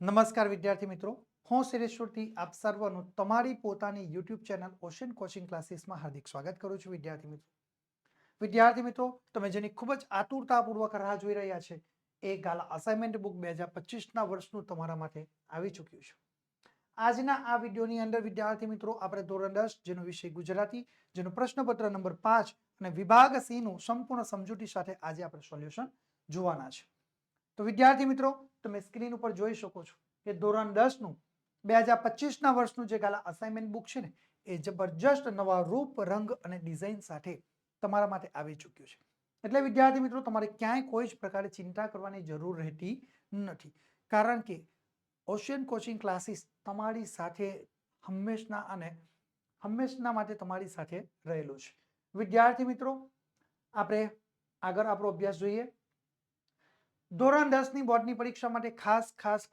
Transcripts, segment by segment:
નમસ્કાર વિદ્યાર્થી મિત્રો, હું શિરેશ્વરથી આપ સર્વનું તમારી પોતાની યુટ્યુબ ચેનલ ઓશન કોચિંગ ક્લાસીસમાં હાર્દિક સ્વાગત કરું છું. વિદ્યાર્થી મિત્રો, તમે જેની ખૂબ જ આતુરતાપૂર્વક રાહ જોઈ રહ્યા છે એ ગાલા અસાઇનમેન્ટ બુક 2025ના વર્ષનું તમારા માટે આવી ચૂક્યું છે. આજના આ વિડીયોની અંદર વિદ્યાર્થી મિત્રો આપણે ધોરણ 10 જેનો વિષય ગુજરાતી, જેનો પ્રશ્નપત્ર નંબર 5 અને વિભાગ સી નું સંપૂર્ણ સમજૂતી સાથે આજે આપણે સોલ્યુશન જોવાના છે. તો વિદ્યાર્થી મિત્રો, તમે સ્ક્રીન ઉપર જોઈ શકો છો કે ધોરણ 10 નું 2025ના વર્ષનું જે ગાલા અસાઇનમેન્ટ બુક છે ને એ જબરજસ્ત નવા રૂપ, રંગ અને ડિઝાઇન સાથે તમારા માટે આવી ચૂક્યું છે. એટલે વિદ્યાર્થી મિત્રો, તમારે ક્યાંય કોઈ જ પ્રકારે ચિંતા કરવાની જરૂર રહેતી નથી, કારણ કે ઓશિયન કોચિંગ ક્લાસીસ તમારી સાથે હંમેશના માટે તમારી સાથે રહેલું છે. વિદ્યાર્થી મિત્રો, આપણે આગળ આપણો અભ્યાસ જોઈએ. ધોરણ 10ની બોર્ડની પરીક્ષા માટે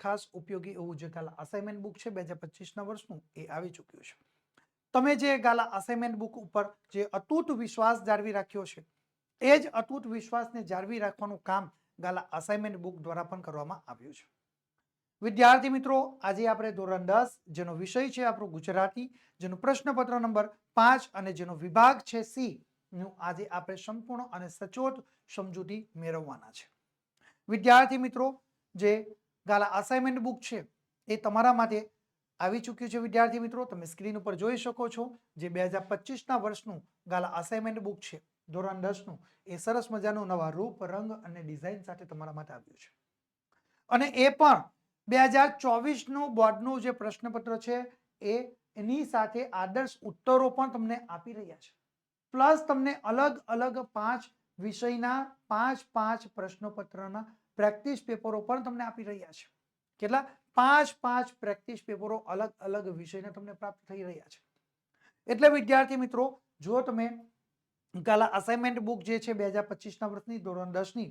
ખાસ ઉપયોગી એવું જે ગાલા અસાઇનમેન્ટ બુક છે 2025ના વર્ષનું એ આવી ચૂક્યું છે. તમે જે ગાલા અસાઇનમેન્ટ બુક ઉપર જે અતૂટ વિશ્વાસ જાળવી રાખ્યો છે એ જ અતૂટ વિશ્વાસને જાળવી રાખવાનું કામ ગાલા અસાઇનમેન્ટ બુક દ્વારા પણ કરવામાં આવ્યું છે. વિદ્યાર્થી મિત્રો, આજે આપણે ધોરણ 10 જેનો વિષય છે આપણો ગુજરાતી, જેનો પ્રશ્નપત્ર નંબર 5 અને જેનો વિભાગ છે સી નું આજે આપણે સંપૂર્ણ અને સચોટ સમજૂતી મેળવવાના છે. વિદ્યાર્થી મિત્રો, જે ગાલા અસાઇનમેન્ટ બુક છે એ તમારા માટે આવી ચૂક્યું છે. વિદ્યાર્થી મિત્રો, તમે સ્ક્રીન ઉપર જોઈ શકો છો જે 2025ના વર્ષનું ગાલા અસાઇનમેન્ટ બુક છે ધોરણ 10નું એ સરસ મજાનું નવા રૂપ, રંગ અને ડિઝાઇન સાથે તમારા માટે આવ્યું છે. અને એ પણ 2024નું બોર્ડનું જે પ્રશ્નપત્ર છે એની સાથે આદર્શ ઉત્તરો પણ તમને આપી રહ્યા છે. પ્લસ તમને અલગ અલગ 5 વિષયના 5 પ્રશ્નપત્રના પ્રેક્ટિસ પેપરો પણ તમને આપી રહ્યા છે. કેટલા? 5 પ્રેક્ટિસ પેપરો અલગ અલગ વિષયના તમને પ્રાપ્ત થઈ રહ્યા છે. એટલે વિદ્યાર્થી મિત્રો, જો તમે ગાલા અસાઇનમેન્ટ બુક જે છે 2025ના વર્ષની ધોરણ 10ની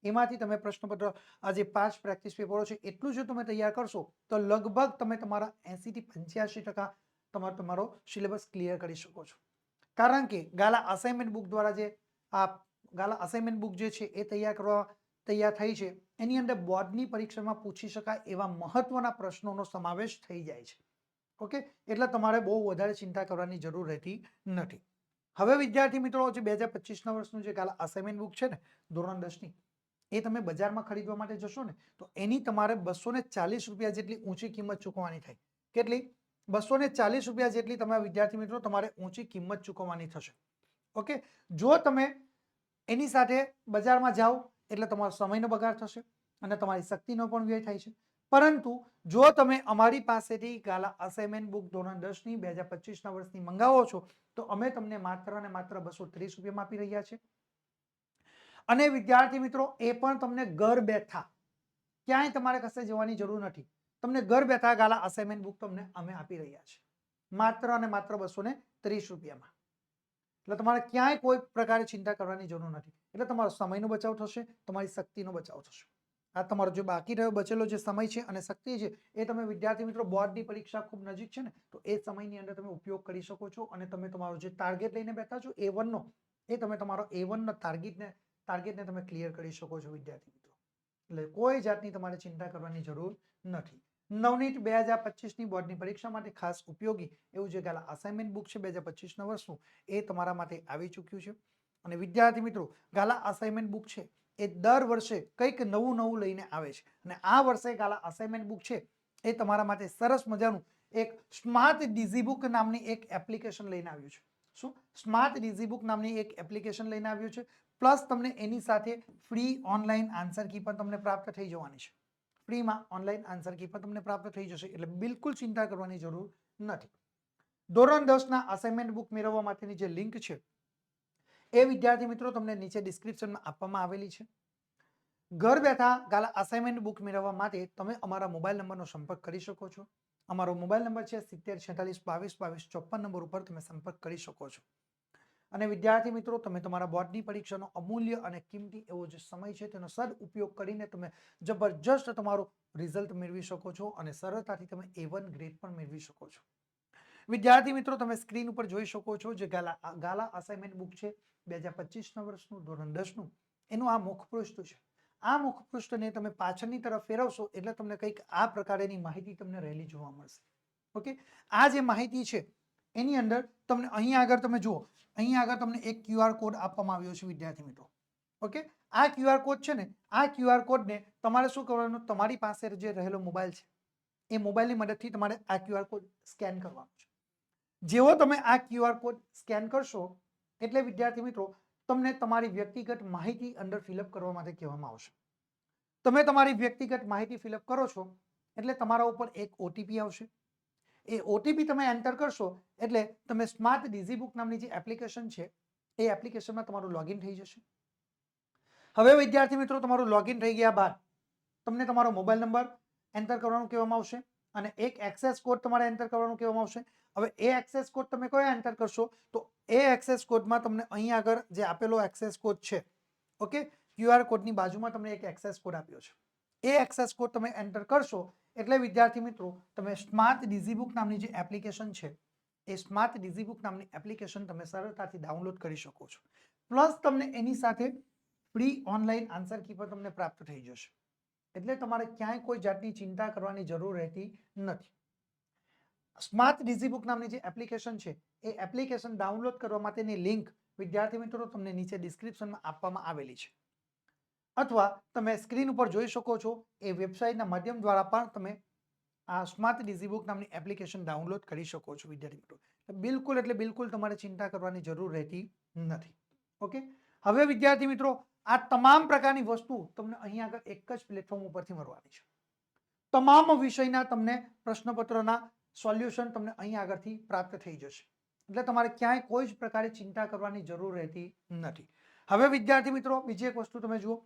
એમાંથી તમે પ્રશ્નપત્ર આ જે 5 પ્રેક્ટિસ પેપરો છે એટલું જો તમે તૈયાર કરશો તો લગભગ તમે તમારા 80 થી 85% તમારો સિલેબસ ક્લિયર કરી શકો છો. કારણ કે ગાલા અસાઇનમેન્ટ બુક દ્વારા જે આ ગાલા અસાઇનમેન્ટ બુક જે છે એ તૈયાર થઈ છે એની અંદર બોર્ડની પરીક્ષામાં પૂછી શકાય એવા મહત્વના પ્રશ્નોનો સમાવેશ થઈ જાય છે. ઓકે, એટલે તમારે બહુ વધારે ચિંતા કરવાની જરૂર રહેતી નથી. હવે વિદ્યાર્થી મિત્રો, જે 2025ના વર્ષનું જે ગાલા અસાઇનમેન્ટ બુક છે ને ધોરણ 10ની એ તમે બજારમાં ખરીદવા માટે જશો ને તો એની તમારે 240 રૂપિયા જેટલી ઊંચી કિંમત ચૂકવવાની થાય. કેટલી? 240 રૂપિયા જેટલી તમારા વિદ્યાર્થી મિત્રો તમારે ઊંચી કિંમત ચૂકવવાની થશે. ઓકે, જો તમે એની સાથે બજારમાં જાઓ એટલે તમારો સમયનો બગાડ થશે અને તમારી શક્તિનો પણ વ્યય થાય છે. પરંતુ જો તમે અમારી પાસેથી ગાલા અસાઇનમેન્ટ બુક ધોરણ 10ની 2025ના વર્ષની મંગાવો છો તો અમે તમને માત્ર ને માત્ર 230 રૂપિયામાં આપી રહ્યા છે. અને વિદ્યાર્થી મિત્રો, એ પણ તમને ઘર બેઠા, ક્યાંય તમારે કશે જવાની જરૂર નથી, તમને ઘર બેઠા ગાલા અસાઇનમેન્ટ બુક તમને અમે આપી રહ્યા છે માત્ર અને માત્ર 230 રૂપિયામાં. એટલે તમારે ક્યાંય કોઈ પ્રકારે ચિંતા કરવાની જરૂર નથી. એટલે તમારો સમયનો બચાવ થશે, તમારી શક્તિનો બચાવ થશે. આ તમારો જે બાકી રહ્યો બચેલો જે સમય છે અને શક્તિ છે એ તમે વિદ્યાર્થી મિત્રો બોર્ડની પરીક્ષા ખૂબ નજીક છે ને તો એ સમયની અંદર તમે ઉપયોગ કરી શકો છો અને તમે તમારો જે ટાર્ગેટ લઈને બેઠા છો A1 નો એ તમે તમારો A1 ના ટાર્ગેટને તમે ક્લિયર કરી શકો છો વિદ્યાર્થી મિત્રો. એટલે કોઈ જાતની તમારે ચિંતા કરવાની જરૂર નથી. નવનીત 2025ની બોર્ડની પરીક્ષા માટે ખાસ ઉપયોગી એવું જે ગાલા અસાઇનમેન્ટ બુક છે 2025ના વર્ષનું એ તમારા માટે આવી ચૂક્યું છે. અને વિદ્યાર્થી મિત્રો, ગાલા અસાઇનમેન્ટ બુક છે એ દર વર્ષે કંઈક નવું લઈને આવે છે અને આ વર્ષે ગાલા અસાઇનમેન્ટ બુક છે એ તમારા માટે સરસ મજાનું એક સ્માર્ટ ડિઝીબુક નામની એક એપ્લિકેશન લઈને આવ્યું છે. શું? સ્માર્ટ ડિઝીબુક નામની એક એપ્લિકેશન લઈને આવ્યું છે. પ્લસ તમને એની સાથે ફ્રી ઓનલાઈન આન્સર કી પણ તમને પ્રાપ્ત થઈ જવાની છે. ફ્રીમાં ઓનલાઈન આન્સર કી પણ તમને પ્રાપ્ત થઈ જશે. એટલે બિલકુલ ચિંતા કરવાની જરૂર નથી. ધોરણ 10ના અસાઇનમેન્ટ બુક મેળવવા માટેની જે લિંક છે એ વિદ્યાર્થી મિત્રો તમને નીચે ડિસ્ક્રિપ્શનમાં આપવામાં આવેલી છે. ઘર બેઠા ગાલા અસાઇનમેન્ટ બુક મેળવવા માટે તમે અમારા મોબાઈલ નંબરનો સંપર્ક કરી શકો છો. અમારો મોબાઈલ નંબર છે 7046222254 નંબર ઉપર તમે સંપર્ક કરી શકો છો. અને વિદ્યાર્થી મિત્રો, તમે તમારા બોર્ડની પરીક્ષાનો અમૂલ્ય અને કિંમતી એવો જે સમય છે તેનો સદઉપયોગ કરીને તમે જબરજસ્ત તમારું રિઝલ્ટ મેળવી શકો છો અને સરળતાથી તમે A1 ગ્રેડ પણ મેળવી શકો છો. વિદ્યાર્થી મિત્રો, તમે સ્ક્રીન ઉપર જોઈ શકો છો જે ગાલા અસાઇનમેન્ટ બુક છે 2025ના વર્ષનું ધોરણ 10નું એનું આ મુખપૃષ્ઠ છે. આ મુખપૃષ્ઠને તમે પાછળની તરફ ફેરવશો એટલે તમને કંઈક આ પ્રકારેની માહિતી તમને રહેલી જોવા મળશે. ઓકે, આ જે માહિતી છે એની અંદર તમને અહીંયા આગળ તમે જુઓ, અહીંયા આગળ તમને એક QR કોડ આપવામાં આવ્યો છે વિદ્યાર્થી મિત્રો. ઓકે, આ QR કોડ છે ને, આ QR કોડને તમારે શું કરવાનું, તમારી પાસે જે રહેલો મોબાઈલ છે એ મોબાઈલની મદદથી તમારે આ QR કોડ સ્કેન કરવાનો છે. જેવો તમે આ QR કોડ સ્કેન કરશો એટલે વિદ્યાર્થી મિત્રો તમને તમારી વ્યક્તિગત માહિતી અંદર ફિલઅપ કરવા માટે કહેવામાં આવશે. તમે તમારી વ્યક્તિગત માહિતી ફિલઅપ કરો છો એટલે તમારા ઉપર એક OTP આવશે. એ OTP તમે એન્ટર કરશો એટલે તમે સ્માર્ટ ડિઝીબુક નામની જે એપ્લિકેશન છે એ એપ્લિકેશનમાં તમારું લોગિન થઈ જશે. હવે વિદ્યાર્થી મિત્રો તમારું લોગિન થઈ ગયા બાદ તમને તમારો મોબાઈલ નંબર એન્ટર કરવાનું કહેવામાં આવશે અને એક એક્સેસ કોડ તમારે એન્ટર કરવાનું કહેવામાં આવશે. હવે એ એક્સેસ કોડ તમે કયો એન્ટર કરશો તો એ એક્સેસ કોડમાં તમને અહીં આગળ જે આપેલો એક્સેસ કોડ છે, ઓકે, QR કોડની બાજુમાં તમને એક એક્સેસ કોડ આપ્યો છે. એ એક્સેસ કોડ તમે એન્ટર કરશો એટલે વિદ્યાર્થી મિત્રો તમે સ્માર્ટ ડિઝીબુક નામની જે એપ્લિકેશન છે એ સ્માર્ટ ડિઝીબુક નામની એપ્લિકેશન તમે સરળતાથી ડાઉનલોડ કરી શકો છો. પ્લસ તમને એની સાથે ફ્રી ઓનલાઈન આન્સર કી પણ તમને પ્રાપ્ત થઈ જશે. એટલે તમારે ક્યાંય કોઈ જાતની ચિંતા કરવાની જરૂર રહેતી નથી. સ્માર્ટ ડિઝીબુક નામની જે એપ્લિકેશન છે એ એપ્લિકેશન ડાઉનલોડ કરવા માટેની લિંક વિદ્યાર્થી મિત્રો તમને નીચે ડિસ્ક્રિપ્શનમાં આપવામાં આવેલી છે, અથવા તમે સ્ક્રીન ઉપર જોઈ શકો છો. એ વેબસાઇટના માધ્યમ દ્વારા પણ તમે આ સ્માર્ટ ડિઝીબુક નામની એપ્લિકેશન ડાઉનલોડ કરી શકો છો વિદ્યાર્થી મિત્રો. બિલકુલ એટલે બિલકુલ તમારે ચિંતા કરવાની જરૂર રહેતી નથી. ઓકે, હવે વિદ્યાર્થી મિત્રો આ તમામ પ્રકારની વસ્તુ તમને અહીંયા આગળ એક જ પ્લેટફોર્મ ઉપરથી મળવાની છે. તમામ વિષયના તમને પ્રશ્નપત્રોના સોલ્યુશન તમને અહીં આગળથી પ્રાપ્ત થઈ જશે. એટલે તમારે ક્યાંય કોઈ જ પ્રકારે ચિંતા કરવાની જરૂર રહેતી નથી. હવે વિદ્યાર્થી મિત્રો બીજી એક વસ્તુ તમે જુઓ,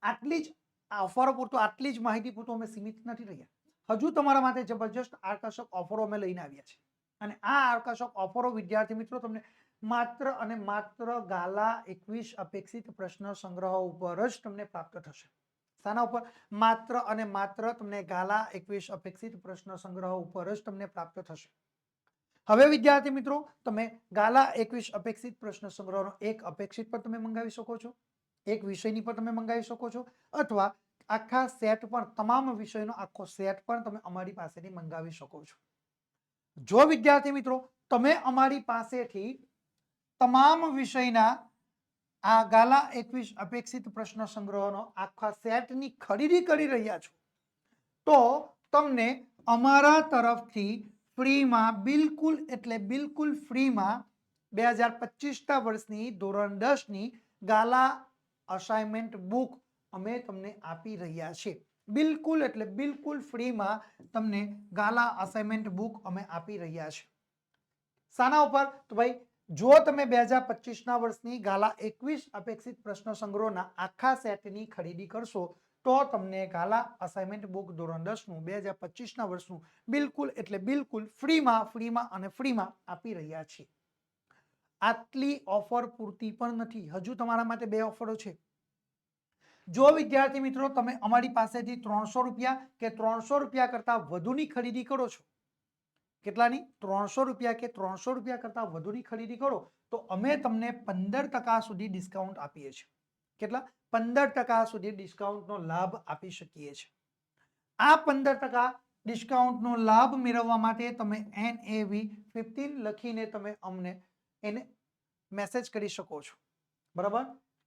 આટલી જ ઓફરો પૂરતો, આટલી જ માહિતી પૂરતો અમે સીમિત નથી રહ્યા. હજુ તમારા માટે જબરજસ્ત આકર્ષક ઓફરો અમે લઈને આવ્યા છે અને આ આકર્ષક ઓફરો વિદ્યાર્થી મિત્રો તમને માત્ર અને માત્ર ગાલા 21 અપેક્ષિત પ્રશ્ન સંગ્રહ ઉપર જ તમને પ્રાપ્ત થશે. શાના ઉપર? માત્ર અને માત્ર તમને ગાલા 21 અપેક્ષિત પ્રશ્ન સંગ્રહ ઉપર જ તમને પ્રાપ્ત થશે. હવે વિદ્યાર્થી મિત્રો તમે ગાલા 21 અપેક્ષિત પ્રશ્ન સંગ્રહનો એક અપેક્ષિત પણ તમે મંગાવી શકો છો, એક વિષયની પણ તમે મંગાવી શકો છો, અથવા આખા સેટ પણ, તમામ વિષયનો આખો સેટ પણ તમે અમારી પાસેથી મંગાવી શકો છો. જો વિદ્યાર્થી મિત્રો તમે અમારી પાસેથી તમામ વિષયના આ ગાલા 21 અપેક્ષિત પ્રશ્ન સંગ્રહનો આખા સેટની ખરીદી કરી રહ્યા છો તો તમને અમારા તરફથી ફ્રીમાં, બિલકુલ એટલે બિલકુલ ફ્રીમાં 2025ના વર્ષની ધોરણ 10ની ગાલા અસાઇનમેન્ટ બુક અમે તમને આપી રહ્યા છીએ. બિલકુલ એટલે બિલકુલ ફ્રીમાં તમને ગાલા અસાઇનમેન્ટ બુક અમે આપી રહ્યા છીએ. શાના ઉપર? તો ભાઈ જો તમે 2025ના વર્ષની ગાલા 21 અપેક્ષિત પ્રશ્ન સંગ્રહના આખા સેટની ખરીદી કરશો તો તમને ગાલા અસાઇનમેન્ટ બુક ધોરણ 10નું 2025ના વર્ષનું બિલકુલ એટલે બિલકુલ ફ્રીમાં આપી રહ્યા છીએ. આટલી ઓફર પૂરતી પણ નથી, હજુ તમારા માટે બે ઓફરો છે. જો વિદ્યાર્થી મિત્રો તમે અમારી પાસેથી 300 રૂપિયા કે 300 રૂપિયા કરતા વધુની ખરીદી કરો છો, કેટલાની? 300 રૂપિયા કે 300 રૂપિયા કરતા વધુની ખરીદી કરો તો અમે તમને 15% સુધી ડિસ્કાઉન્ટ આપીએ છીએ. કેટલા? 15% સુધી ડિસ્કાઉન્ટનો લાભ આપી શકીએ છીએ. આ 15% ડિસ્કાઉન્ટનો લાભ મેળવવા માટે તમે NAV15 લખીને તમે અમને એને મેસેજ કરી શકો છો. બરાબર?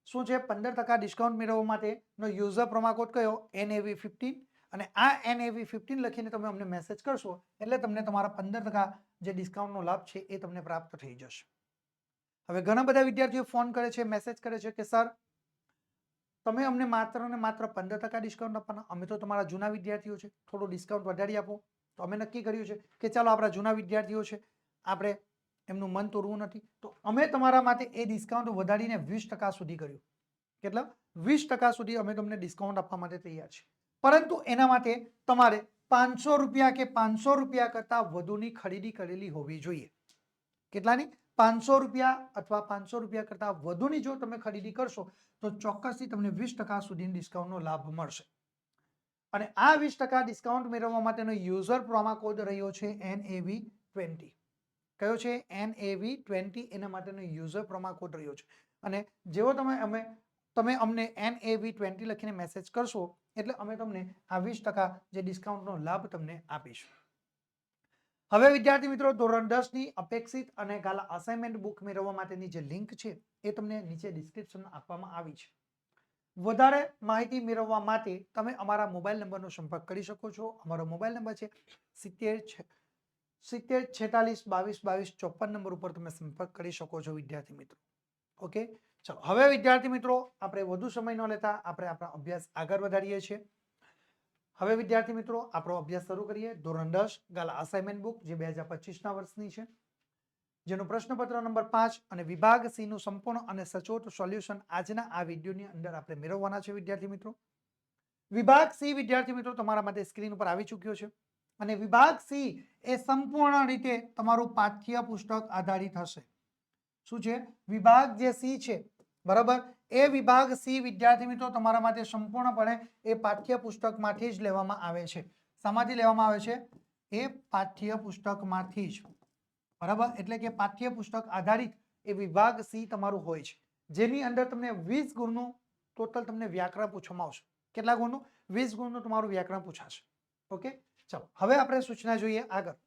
શું છે? 15% ડિસ્કાઉન્ટ મેળવવા માટેનો યુઝર પ્રોમો કોડ કયો? NAV15. અને આ NAV15 લખીને તમે અમને મેસેજ કરશો એટલે તમને તમારા 15% જે ડિસ્કાઉન્ટનો લાભ છે એ તમને પ્રાપ્ત થઈ જશે. હવે ઘણા બધા વિદ્યાર્થીઓ ફોન કરે છે, મેસેજ કરે છે કે સર તમે અમને માત્ર ને માત્ર 15% ડિસ્કાઉન્ટ આપવાના, અમે તો તમારા જૂના વિદ્યાર્થીઓ છે, થોડું ડિસ્કાઉન્ટ વધારી આપો. તો અમે નક્કી કર્યું છે કે ચાલો આપણા જૂના વિદ્યાર્થીઓ છે, આપણે એમનું મન તોડવું નથી, તો અમે તમારા માટે એ ડિસ્કાઉન્ટ વધારીને 20% સુધી કર્યું. કેટલા? 20% સુધી અમે તમને ડિસ્કાઉન્ટ આપવા માટે તૈયાર છીએ. પરંતુ એના માટે તમારે 500 રૂપિયા કે 500 રૂપિયા કરતા વધુની ખરીદી કરેલી હોવી જોઈએ. કેટલાની? 500 રૂપિયા અથવા 500 રૂપિયા કરતા વધુની જો તમે ખરીદી કરશો તો ચોક્કસથી તમને 20% સુધીનો ડિસ્કાઉન્ટનો લાભ મળશે. અને આ 20% ડિસ્કાઉન્ટ મેળવવા માટેનો યુઝર પ્રોમો કોડ રહ્યો છે NAV20. કયો છે? NAV20. એના માટેનો યુઝર પ્રોમો કોડ રહ્યો છે. અને જેવો તમે અમે તમે અમને NAV20 લખીને મેસેજ કરશો એટલે અમે તમને આ 20% જે ડિસ્કાઉન્ટનો લાભ તમને આપીશું. હવે વિદ્યાર્થી મિત્રો ધોરણ 10 ની અપેક્ષિત અને ગાલા અસાઇનમેન્ટ બુક મેળવવા માટેની જે લિંક છે એ તમને નીચે ડિસ્ક્રિપ્શનમાં આપવામાં આવી છે. વધારે માહિતી મેળવવા માટે તમે અમારા મોબાઈલ નંબરનો સંપર્ક કરી શકો છો. અમારો મોબાઈલ નંબર છે 7046222254 નંબર ઉપર તમે સંપર્ક કરી શકો છો વિદ્યાર્થી મિત્રો. ઓકે, ચલો હવે વિદ્યાર્થી મિત્રો આપણે વધુ સમય ન લેતા આપણે આપણા અભ્યાસ આગળ વધારીએ છીએ. હવે વિદ્યાર્થી મિત્રો આપણો અભ્યાસ શરૂ કરીએ. ધોરણ 10 ગાલા અસાઇનમેન્ટ બુક જે 2025ના વર્ષની છે, જેનો પ્રશ્નપત્ર નંબર 5 અને વિભાગ સી નું સંપૂર્ણ અને સચોટ સોલ્યુશન આજના આ વિડીયોની અંદર આપણે મેળવવાના છે વિદ્યાર્થી મિત્રો. વિભાગ સી વિદ્યાર્થી મિત્રો તમારા માટે સ્ક્રીન ઉપર આવી ચૂક્યો છે અને વિભાગ સી એ સંપૂર્ણ રીતે તમારું પાઠ્ય પુસ્તક આધારિત હશે. શું છે? વિભાગ જે સી છે, બરાબર, એ વિભાગ સી વિદ્યાર્થી મિત્રો તમારા માટે સંપૂર્ણપણે એ પાઠ્ય પુસ્તકમાંથી જ લેવામાં આવે છે. શામાંથી લેવામાં આવે છે? એ પાઠ્ય પુસ્તકમાંથી જ, બરાબર. એટલે કે પાઠ્ય પુસ્તક આધારિત એ વિભાગ સી તમારું હોય છે, જેની અંદર તમને 20 ગુણનું ટોટલ તમને વ્યાકરણ પૂછવામાં આવશે. કેટલા ગુણનું? 20 ગુણનું તમારું વ્યાકરણ પૂછાશે. ઓકે, ચાલો હવે આપણે સૂચના જોઈએ આગળ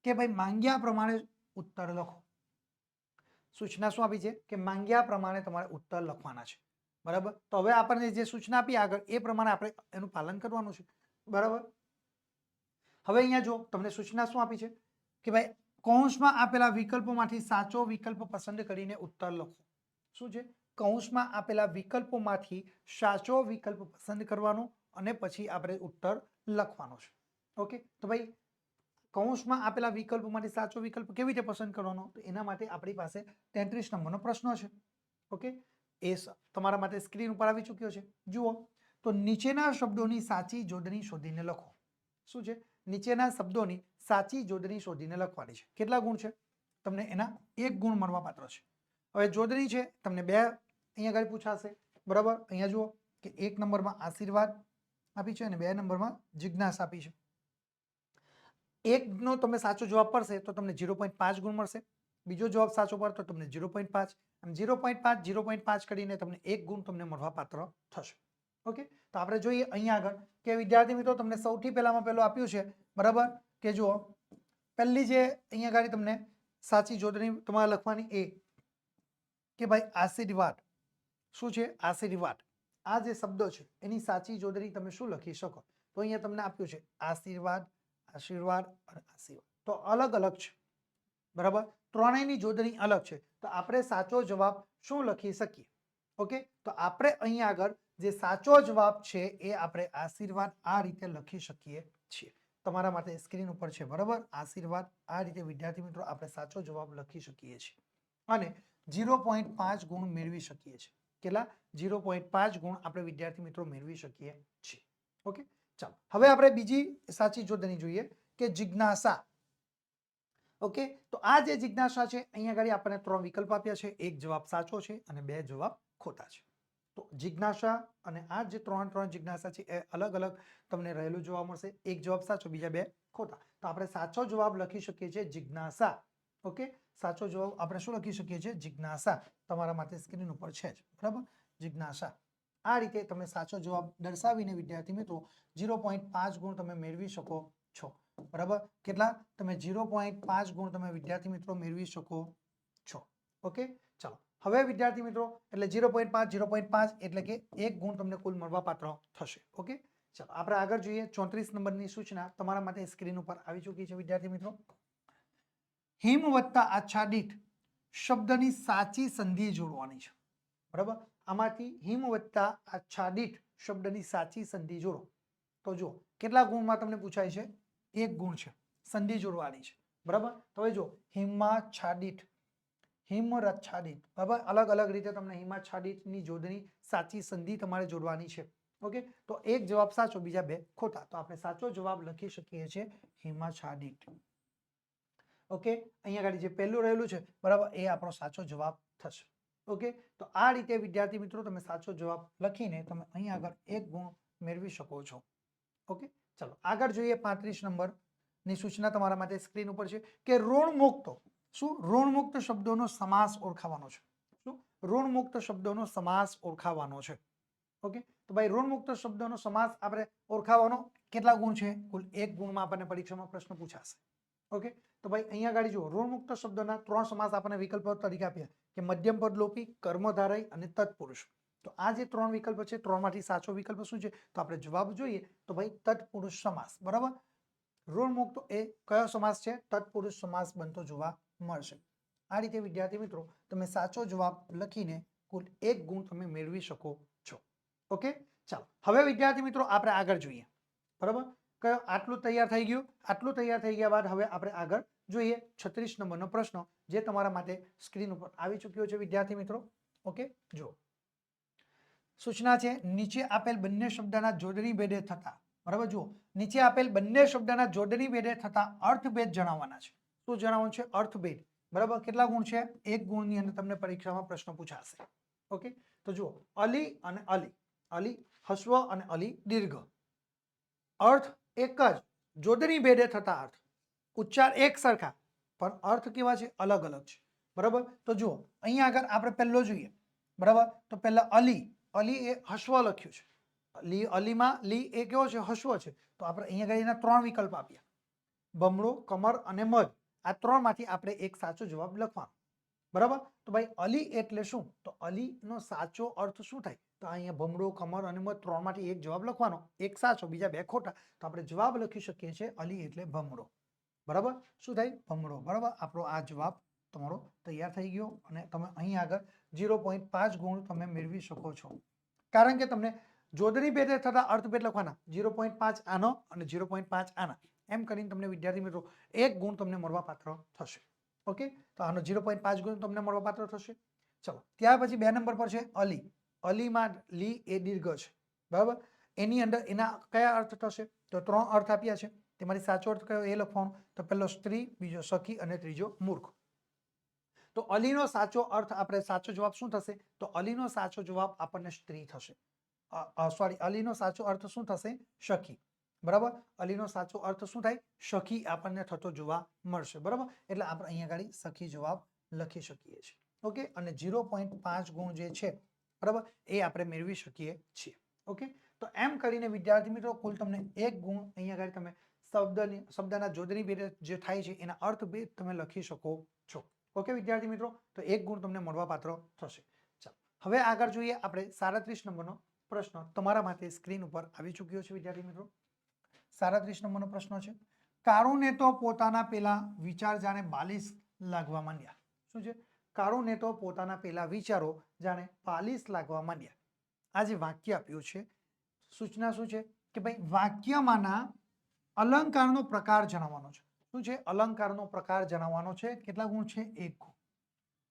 કે ભાઈ માંગ્યા પ્રમાણે ઉત્તર લખો. સૂચના શું આપી છે કે માંગ્યા પ્રમાણે તમારે ઉત્તર લખવાના છે, બરાબર. તો હવે આપણને જે સૂચના આપી આગળ એ પ્રમાણે આપણે એનું પાલન કરવાનું છે, બરાબર. હવે અહીંયા જો તમને સૂચના શું આપી છે કે ભાઈ કૌંસમાં આપેલા વિકલ્પોમાંથી સાચો વિકલ્પ પસંદ કરીને ઉત્તર લખો. શું છે? કૌંસમાં આપેલા વિકલ્પોમાંથી સાચો વિકલ્પ પસંદ કરવાનો અને પછી આપણે ઉત્તર લખવાનો છે. ઓકે, તો ભાઈ કૌંસમાં આપેલા વિકલ્પોમાંથી સાચો વિકલ્પ કેવી રીતે પસંદ કરવાનો? તો એના માટે આપણી પાસે 33 નંબરનો પ્રશ્ન છે. ઓકે, એ તમારા માટે સ્ક્રીન ઉપર આવી ચૂક્યો છે. જુઓ, તો નીચેના શબ્દોની સાચી જોડણી શોધીને લખો. શું છે? નીચેના શબ્દોની સાચી જોડણી શોધીને લખવાની છે. કેટલા ગુણ છે? તમને એના 1 ગુણ મળવા પાત્ર છે. હવે જોડણી છે તમને 2 અહીંયા આગળ પૂછાશે, બરાબર. અહીંયા જુઓ કે 1 નંબરમાં આશીર્વાદ આપી છે અને 2 નંબરમાં જિજ્ઞાસા આપી છે. 1 નો તમે સાચો જવાબ પડશે તો તમને 0.5 ગુણ મળશે. બીજો જવાબ સાચો પડે તો તમને 0.5, અને 0.5 0.5 કરીને તમને 1 ગુણ તમને મળવા પાત્ર થશે. ઓકે, તો આપણે જોઈએ અહીંયા આગળ કે વિદ્યાર્થી મિત્રો તમને સૌથી પહેલામાં પહેલું આપ્યું છે, બરાબર, કે જુઓ પહેલી જે અહીંયા આગળ તમને સાચી જોડણી તમારે લખવાની એ કે ભાઈ આશીર્વાદ. શું છે? આશીર્વાદ. આ જે શબ્દો છે એની સાચી જોડણી તમે શું લખી શકો? તો અહીંયા તમને આપ્યું છે આશીર્વાદ, આશીર્વાદ અને આશીર્વાદ. તો અલગ અલગ છે, બરાબર. ત્રણેયની જોડણી અલગ છે. તો આપણે સાચો જવાબ શું લખી શકીએ? ઓકે, તો આપણે અહીંયા આગળ જે સાચો જવાબ છે એ આપણે આશીર્વાદ આ રીતે લખી શકીએ છીએ. તમારા માટે સ્ક્રીન ઉપર છે, બરાબર. આશીર્વાદ આ રીતે વિદ્યાર્થી મિત્રો આપણે સાચો જવાબ લખી શકીએ છીએ અને 0.5 ગુણ મેળવી શકીએ છીએ. કેટલા? 0.5 ગુણ આપણે વિદ્યાર્થી મિત્રો મેળવી શકીએ છીએ. ઓકે, ચાલો હવે આપણે બીજી સાચી જોડણી જોઈએ કે જિજ્ઞાસા. ઓકે, તો આ જે જિજ્ઞાસા છે અહીંયા આગળ આપણને 3 વિકલ્પ આપ્યા છે. 1 જવાબ સાચો છે અને 2 જવાબ ખોટા છે. તો જિજ્ઞાસા અને આ જે ત્રણ જિજ્ઞાસા છે એ અલગ અલગ તમને રહેલું જોવા મળશે. 1 જવાબ સાચો, બીજા 2 ખોટા. તો આપણે સાચો જવાબ લખી શકીએ છીએ જિજ્ઞાસા. ઓકે, સાચો જવાબ આપણે શું લખી શકીએ છીએ? જિજ્ઞાસા. તમારા માટે સ્ક્રીન ઉપર છે જ, બરાબર, જિજ્ઞાસા. આ રીતે તમે સાચો જવાબ દર્શાવીને વિદ્યાર્થી મિત્રો 0.5 ગુણ તમે મેળવી શકો છો, બરાબર. કેટલા? તમે 0.5 ગુણ તમે વિદ્યાર્થી મિત્રો મેળવી શકો છો. ઓકે, ચાલો હવે વિદ્યાર્થી મિત્રો એટલે 0.5 એટલે કે 1 ગુણ તમને કુલ મળવા પાત્ર થશે. ઓકે, ચાલો આપણે આગળ જોઈએ. 34 નંબરની સૂચના તમારા માટે સ્ક્રીન ઉપર આવી ચૂકી છે વિદ્યાર્થી મિત્રો. હિમ વત્તા આચ્છાદિત શબ્દની સાચી સંધિ જોડવાની છે, બરાબર. આમાંથી હિમ વત્તા આચ્છાદિત શબ્દની સાચી સંધિ જોડો. તો જો કેટલા ગુણમાં તમને પૂછાય છે? 1 ગુણ છે. સંધિ જોડવાની છે, બરાબર. તો હવે જો હિમાચ્છાદિત, હિમરચ્છાદિત, બરાબર. અલગ અલગ રીતે તમને હિમાચ્છાદિતની જોડણી સાચી સંધિ તમારે જોડવાની છે. ઓકે, તો 1 જવાબ સાચો, બીજા 2 ખોટા. તો આપણે સાચો જવાબ લખી શકીએ છીએ હિમાચ્છાદિત. ઓકે, અહીંયા આગળ જે પહેલું રહેલું છે, બરાબર, એ આપણો સાચો જવાબ થશે. ઓકે, તો આ રીતે વિદ્યાર્થી મિત્રો તમે સાચો જવાબ લખીને તમે અહીંયા આગળ 1 ગુણ મેળવી શકો છો. ઓકે, ચલો આગળ જોઈએ. 35 નંબરની સૂચના તમારા માટે સ્ક્રીન ઉપર છે કે ઋણમુક્ત. શું? ઋણમુક્ત શબ્દોનો સમાસ ઓળખાવાનો છે. શું? ઋણમુક્ત શબ્દોનો સમાસ ઓળખાવવાનો છે. ઓકે, તો ભાઈ ઋણમુક્ત શબ્દોનો સમાસ આપણે ઓળખાવવાનો કેટલા ગુણ છે? કુલ 1 ગુણમાં આપણને પરીક્ષામાં પ્રશ્ન પૂછાશે. ઓકે, તો ભાઈ અહીંયા આગળ જુઓ, ઋણમુક્ત શબ્દોના 3 સમાસ આપણને વિકલ્પો તરીકે આપ્યા કે મધ્યમ પદ લોપી, કર્મધારય અને તત્પુરુષ. તો આ જે 3 વિકલ્પો છે, 3 માંથી સાચો વિકલ્પ શું છે? તો આપણે જવાબ જોઈએ તો ભાઈ તત્પુરુષ સમાસ. બરાબર, ઋણમુક્ત એ કયો સમાસ છે? તત્પુરુષ સમાસ બનતો જોવા મળશે. આ રીતે વિદ્યાર્થી મિત્રો તમે સાચો જવાબ લખીને કુલ 1 ગુણ તમે મેળવી શકો છો. ઓકે, ચાલો હવે વિદ્યાર્થી મિત્રો આપણે આગળ જોઈએ. બરાબર, કયો આટલું તૈયાર થઈ ગયું? આટલું તૈયાર થઈ ગયા બાદ હવે આપણે આગળ જોઈએ 36 નંબરનો પ્રશ્ન, જે તમારા માટે સ્ક્રીન ઉપર આવી ચૂક્યો છે વિદ્યાર્થી મિત્રો. ઓકે, જો સૂચના છે, નીચે આપેલ બંને શબ્દના જોડણી ભેદે થતા, બરાબર, જુઓ નીચે આપેલ બંને શબ્દના જોડણી ભેદે થતા અર્થભેદ જણાવવાના છે. શું જણાવવાનું છે? અર્થભેદ. બરાબર, કેટલા ગુણ છે? 1 ગુણની અંદર તમને પરીક્ષામાં પ્રશ્ન પૂછાશે. ઓકે, તો જુઓ અલી અને અલી, અલી હસ્વ અને અલી દીર્ઘ, અર્થ એક જ, જોડણી ભેદે થતા અર્થ, ઉચ્ચાર એક સરખા પણ અર્થ કેવા છે? અલગ અલગ છે. બરાબર, તો જુઓ અહીંયા આગળ આપણે પહેલો જોઈએ. બરાબર, તો પહેલા અલી, અલી એ હસ્વ લખ્યું છે. લી, અલીમાં લી એ કેવો છે? હસ્વ છે. તો આપણે અહીંયા આગળ એના 3 વિકલ્પ આપ્યા, બમણો, કમર અને મધ. આ 3 માંથી આપણે એક સાચો જવાબ લખવાનો. બરાબર, તો ભાઈ અલી એટલે શું? તો અલીનો સાચો અર્થ શું થાય? તો અહીંયા ભમરો, કમર અને મધ 3 માંથી એક જવાબ લખવાનો, એક સાચો, બીજા 2 ખોટા. તો આપણે જવાબ લખી શકીએ છીએ અલી એટલે ભમરો. બરાબર, શું થાય? ભમરો. બરાબર, આપણો આ જવાબ તમારો તૈયાર થઈ ગયો અને તમે અહીં આગળ 0.5 ગુણ તમે મેળવી શકો છો, કારણ કે તમને જોડણી ભેદે થતા અર્થભેદ લખવાના. 0.5 આનો અને 0.5 આના, એમ કરીને તમને વિદ્યાર્થી મિત્રો 1 ગુણ તમને મળવા પાત્ર થશે. ઓકે, તો આનો 0.5 ગુણ તમને મળવા પાત્ર થશે. ચલો, ત્યાર પછી 2 નંબર પર છે અલી. અલીમાં લી એ દીર્ઘ છે. બરાબર, એની અંદર એના કયા અર્થ થશે? તો 3 અર્થ આપ્યા છે, તેમાંથી સાચો અર્થ કયો એ લખવાનો. તો પહેલો સ્ત્રી, બીજો સખી અને ત્રીજો મૂર્ખ. તો અલીનો સાચો અર્થ, આપણે સાચો જવાબ શું થશે? તો અલીનો સાચો જવાબ આપણને સ્ત્રી થશે. સોરી, અલીનો સાચો અર્થ શું થશે? સખી. બરાબર, અલીનો સાચો અર્થ શું થાય? સખી આપણને થતો જોવા મળશે. બરાબર, એટલે આપણે અહીંયા આગળ સખી જવાબ લખી શકીએ છીએ. ઓકે, અને 0.5 ગુણ જે છે, બરાબર, એ આપણે મેળવી શકીએ છીએ. ઓકે, તો એમ કરીને વિદ્યાર્થી મિત્રો કુલ તમને 1 ગુણ અહીંયા આગળ તમે શબ્દના જોડણી ભેદે જે થાય છે એના અર્થભેદ તમે લખી શકો છો. ઓકે વિદ્યાર્થી મિત્રો, તો 1 ગુણ તમને મળવા પાત્ર થશે. ચાલો હવે આગળ જોઈએ આપણે 37 નંબરનો પ્રશ્ન તમારા માટે સ્ક્રીન ઉપર આવી ચૂક્યો છે વિદ્યાર્થી મિત્રો. 37 નંબરનો પ્રશ્ન છે, કારુને તો પોતાના પેલા વિચાર જાણે બાલિશ લાગવા માંડ્યા. શું છે? કારુને તો પોતાના પેલા વિચારો જાણે બાલિશ લાગવા માંડ્યા. આ જે વાક્ય આપ્યું છે, સૂચના શું છે કે ભાઈ વાક્યમાંના અલંકારનો પ્રકાર જણાવવાનો છે. શું છે? અલંકારનો પ્રકાર જણાવવાનો છે. કેટલા ગુણ છે? 1 ગુણ.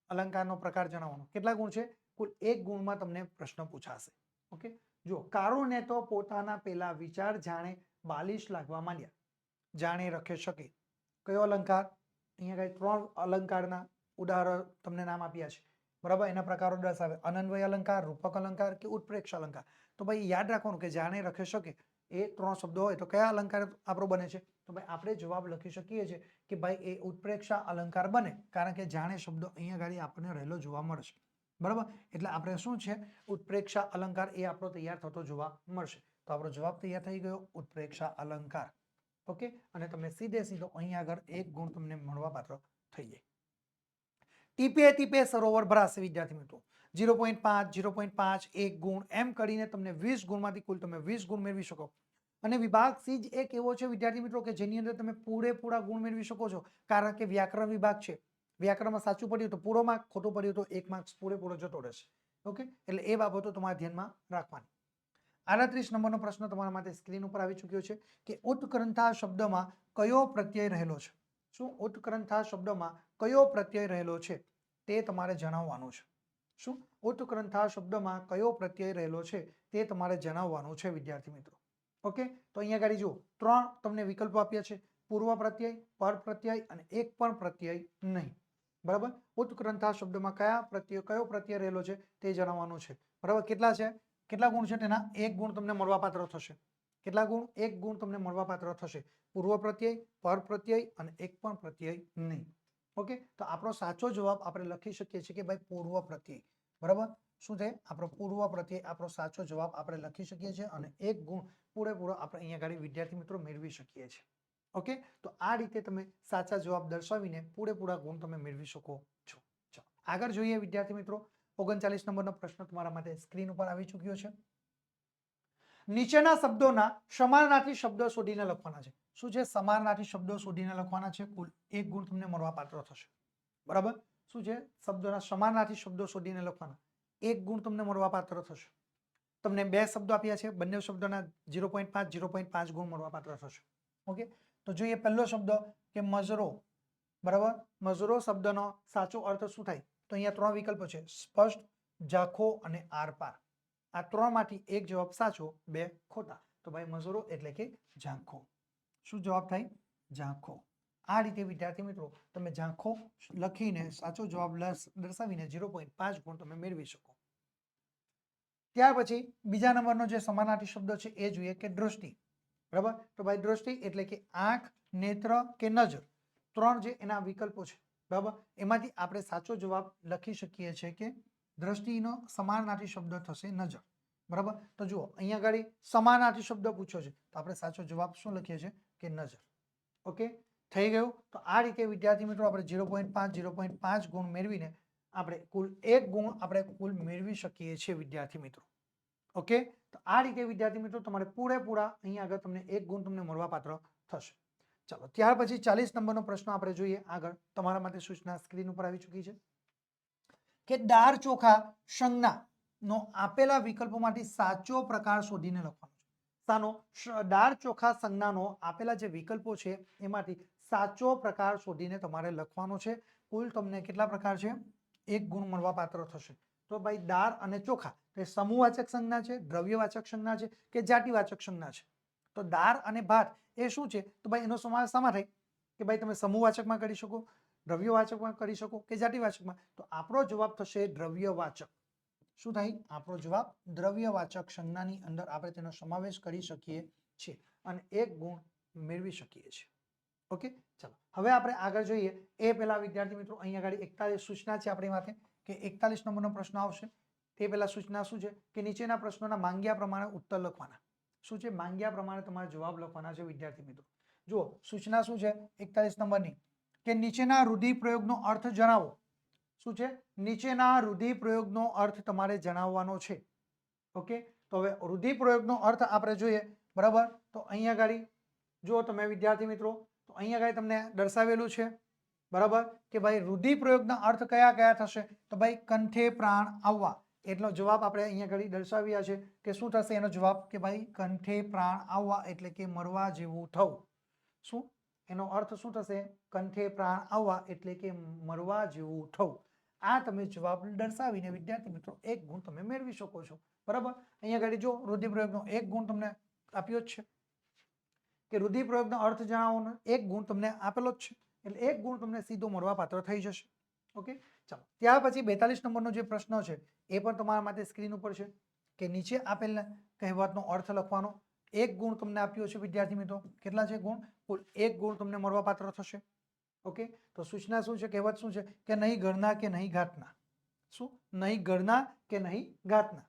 અલંકારનો પ્રકાર જણાવવાનો કેટલા ગુણ છે? કુલ 1 ગુણમાં તમને પ્રશ્ન પૂછાશે. ઓકે, જો કારુને તો પોતાના પેલા વિચાર જાણે બાલિશ લાગવા માંડ્યા. જાણે રખે શકે. કયો અલંકાર? અહીંયા કઈ 3 અલંકારના ઉદાહરણ તમને નામ આપ્યા છે. બરાબર, એના પ્રકારો દર્શાવે, અનન્વય અલંકાર, રૂપક અલંકાર કે ઉત્પ્રેક્ષ અલંકાર. તો ભાઈ યાદ રાખવાનું કે જાણે રખે શકે એ 3 શબ્દો હોય તો કયા અલંકાર આપણો બને છે? તો ભાઈ આપણે જવાબ લખી શકીએ છીએ કે ભાઈ એ ઉત્પ્રેક્ષા અલંકાર બને, કારણ કે જાણે શબ્દો અહીંયા આગળ આપણને રહેલો જોવા મળશે. બરાબર, એટલે આપણે શું છે? ઉત્પ્રેક્ષા અલંકાર એ આપણો તૈયાર થતો જોવા મળશે. તો આપણો જવાબ તૈયાર થઈ ગયો, ઉત્પ્રેક્ષા અલંકાર. ઓકે, અને તમે સીધે સીધો અહીંયા આગળ 1 ગુણ તમને મળવા પાત્ર થઈ જાય. ટીપે ટીપે સરોવર ભરાશે વિદ્યાર્થી મિત્રો. 0.5 0.5 1 ગુણ એમ કરીને તમને 20 ગુણમાંથી કુલ તમે 20 ગુણ મેળવી શકો. અને વિભાગ સી જ એક એવો છે વિદ્યાર્થી મિત્રો કે જેની અંદર તમે પૂરેપૂરા ગુણ મેળવી શકો છો, કારણ કે વ્યાકરણ વિભાગ છે. વ્યાકરણમાં સાચું પડ્યું તો પૂરો માર્ક, ખોટું પડ્યું તો 1 માર્ક્સ પૂરેપૂરો જતો રહેશે. ઓકે, એટલે એ બાબતો તમારા ધ્યાનમાં રાખવાની. 38 નંબરનો પ્રશ્ન તમારા માટે સ્ક્રીન ઉપર આવી ચૂક્યો છે કે ઉત્કૃંઠા શબ્દમાં કયો પ્રત્યય રહેલો છે? શું? ઉત્કૃંઠા શબ્દમાં કયો પ્રત્યય રહેલો છે તે તમારે જણાવવાનું છે. શું? ઉત્કૃંઠા શબ્દમાં કયો પ્રત્યય રહેલો છે તે તમારે જણાવવાનું છે વિદ્યાર્થી મિત્રો. ઓકે, તો અહીંયા આગળ જુઓ 3 તમને વિકલ્પો આપ્યા છે, પૂર્વ પ્રત્યય, પર પ્રત્યય અને એક પણ પ્રત્યય નહીં. બરાબર, ઉત્કૃંઠા શબ્દમાં કયો પ્રત્યય રહેલો છે તે જણાવવાનું છે. બરાબર, કેટલા છે? કેટલા ગુણ છે તેના? 1 ગુણ તમને મળવા પાત્ર થશે. કેટલા ગુણ? 1 ગુણ તમને મળવા પાત્ર થશે. પૂર્વ પ્રત્યય, પર પ્રત્યય અને એક પણ પ્રત્યય નહીં. ઓકે, તો આપણો સાચો જવાબ આપણે લખી શકીએ છીએ કે ભાઈ પૂર્વ પ્રત્યય. બરાબર શું છે આપણો પૂર્વ પ્રત્યય આપણો સાચો જવાબ આપણે લખી શકીએ છીએ અને 1 ગુણ પૂરેપૂરો આપણે અહીંયા આગળ વિદ્યાર્થી મિત્રો મેળવી શકીએ છીએ ઓકે તો આ રીતે તમે સાચા જવાબ દર્શાવીને પૂરેપૂરા ગુણ તમે મેળવી શકો છો ચાલો આગળ જોઈએ વિદ્યાર્થી મિત્રો 39 નંબરનો પ્રશ્ન તમારા માટે સ્ક્રીન ઉપર આવી ચૂક્યો છે નીચેના શબ્દોના સમાનાર્થી શબ્દો શોધીને લખવાના છે શું છે સમાનાર્થી શબ્દો શોધીને લખવાના છે કુલ 1 ગુણ તમને મળવાપાત્ર થશે બરાબર શું છે શબ્દોના સમાનાર્થી શબ્દો શોધીને લખવાના 1 ગુણ તમને મળવાપાત્ર થશે તમને બે શબ્દો આપ્યા છે બંને શબ્દોના 0.5 ગુણ મળવાપાત્ર થશે ઓકે તો જોઈએ પહેલો શબ્દ કે મજરો બરાબર મજરો શબ્દનો સાચો અર્થ શું થાય તો અહીંયા ત્રણ વિકલ્પો છે સ્પષ્ટ ઝાંખો અને આરપાર આ ત્રણમાંથી એક જવાબ સાચો બે ખોટા તો ભાઈ મજરો એટલે કે ઝાંખો શું જવાબ થાય ઝાંખો આ રીતે વિદ્યાર્થી મિત્રો તમે ઝાંખો લખીને સાચો જવાબ દર્શાવીને 0.5 ગુણ તમે મેળવી શકો ત્યાર પછી બીજા નંબરનો જે સમાનાર્થી શબ્દ છે એ જોઈએ કે દૃષ્ટિ બરાબર તો ભાઈ દૃષ્ટિ એટલે કે આંખ નેત્ર કે નજર ત્રણ જે એના વિકલ્પો છે બરાબર એમાંથી આપણે સાચો જવાબ લખી શકીએ છીએ કે દ્રષ્ટિનો સમાનાર્થી શબ્દ થશે નજર બરાબર તો જુઓ અહીંયા આગળ સમાનાર્થી શબ્દ પૂછ્યો છે તો આપણે સાચો જવાબ શું લખીએ છીએ કે નજર ઓકે થઈ ગયું તો આ રીતે વિદ્યાર્થી મિત્રો આપણે 0.5 ગુણ મેળવીને આપણે કુલ 1 ગુણ આપણે કુલ મેળવી શકીએ છીએ વિદ્યાર્થી મિત્રો ઓકે તો આ રીતે વિદ્યાર્થી મિત્રો તમારે પૂરેપૂરા અહીંયા આગળ તમને 1 ગુણ તમને મળવાપાત્ર થશે ચાલો ત્યાર પછી 40 નંબરનો પ્રશ્ન આપણે જોઈએ આગળ તમારા માટે સૂચના સ્ક્રીન ઉપર આવી ચૂકી છે કે દાળ ચોખા સંજ્ઞાનો આપેલા વિકલ્પોમાંથી સાચો પ્રકાર શોધીને લખવાનો છે સાનો દાળ ચોખા સંજ્ઞાનો આપેલા જે વિકલ્પો છે એમાંથી સાચો પ્રકાર શોધીને તમારે લખવાનો છે કુલ તમને કેટલા પ્રકાર છે 1 ગુણ મળવાપાત્ર થશે તો ભાઈ દાળ અને ચોખા એ સમૂહવાચક સંજ્ઞા છે દ્રવ્યવાચક સંજ્ઞા છે કે જાતિવાચક સંજ્ઞા છે તો દાળ અને ભાત એ શું છે તો ભાઈ એનો સમાવેશ શામાં થાય કે ભાઈ તમે સમૂહવાચકમાં કરી શકો દ્રવ્યવાચકમાં કરી શકો કે જાતિવાચકમાં તો આપણો જવાબ થશે દ્રવ્યવાચક શું થાય આપણો જવાબ દ્રવ્યવાચક સંજ્ઞાની અંદર આપણે તેનો સમાવેશ કરી શકીએ છીએ અને 1 ગુણ મેળવી શકીએ છીએ ઓકે ચાલો હવે આપણે આગળ જોઈએ એ પહેલા વિદ્યાર્થી મિત્રો અહીંયા આગળ 41 સૂચના છે આપણી માટે કે 41 નંબરનો પ્રશ્ન આવશે તે પહેલા સૂચના શું છે કે નીચેના પ્રશ્નોના માંગ્યા પ્રમાણે ઉત્તર લખવાના શું છે માંગ્યા પ્રમાણે તમારે જવાબ લખવાના છે વિદ્યાર્થી મિત્રો જુઓ સૂચના શું છે 41 નંબરની કે નીચેના રૂઢિપ્રયોગનો અર્થ જણાવો શું છે નીચેના રૂઢિપ્રયોગનો અર્થ તમારે જણાવવાનો છે ઓકે તો હવે રૂઢિપ્રયોગનો અર્થ આપણે જોઈએ બરાબર તો અહીંયા આગળ જો તમે વિદ્યાર્થી મિત્રો તો અહીંયા આગળ તમને દર્શાવેલું છે બરાબર કે ભાઈ રૂઢિપ્રયોગના અર્થ કયા કયા થશે તો ભાઈ કંઠે પ્રાણ આવવા એટલો જવાબ આપણે અહીંયા આગળ દર્શાવ્યા છે કે શું થશે એનો જવાબ કે ભાઈ કંઠે પ્રાણ આવવા એટલે કે મરવા જેવું થવું શું એનો અર્થ શું થશે કંઠે પ્રાણ આવવા એટલે કે મરવા જેવું થવું આ તમે જવાબ દર્શાવીને વિદ્યાર્થી મિત્રો 1 ગુણ તમે મેળવી શકો છો બરાબર અહીંયા આગળ જો રૂઢિપ્રયોગનો 1 ગુણ તમને આપ્યો જ છે કે રૂઢિપ્રયોગનો અર્થ જણાવવાનો 1 ગુણ તમને આપેલો જ છે એટલે 1 ગુણ તમને સીધો મળવાપાત્ર થઈ જશે ઓકે ચાલો ત્યાર પછી 42 નંબરનો જે પ્રશ્ન છે એ પણ તમારા માટે સ્ક્રીન ઉપર છે કે નીચે આપેલ કહેવતનો અર્થ લખવાનો 1 ગુણ તમને આપ્યો છે વિદ્યાર્થી મિત્રો કેટલા છે ગુણ કુલ 1 ગુણ તમને મળવાપાત્ર થશે ઓકે તો સૂચના શું છે કહેવત શું છે કે નહીં ઘરના કે નહીં ઘાટના શું નહીં ઘરના કે નહીં ઘાટના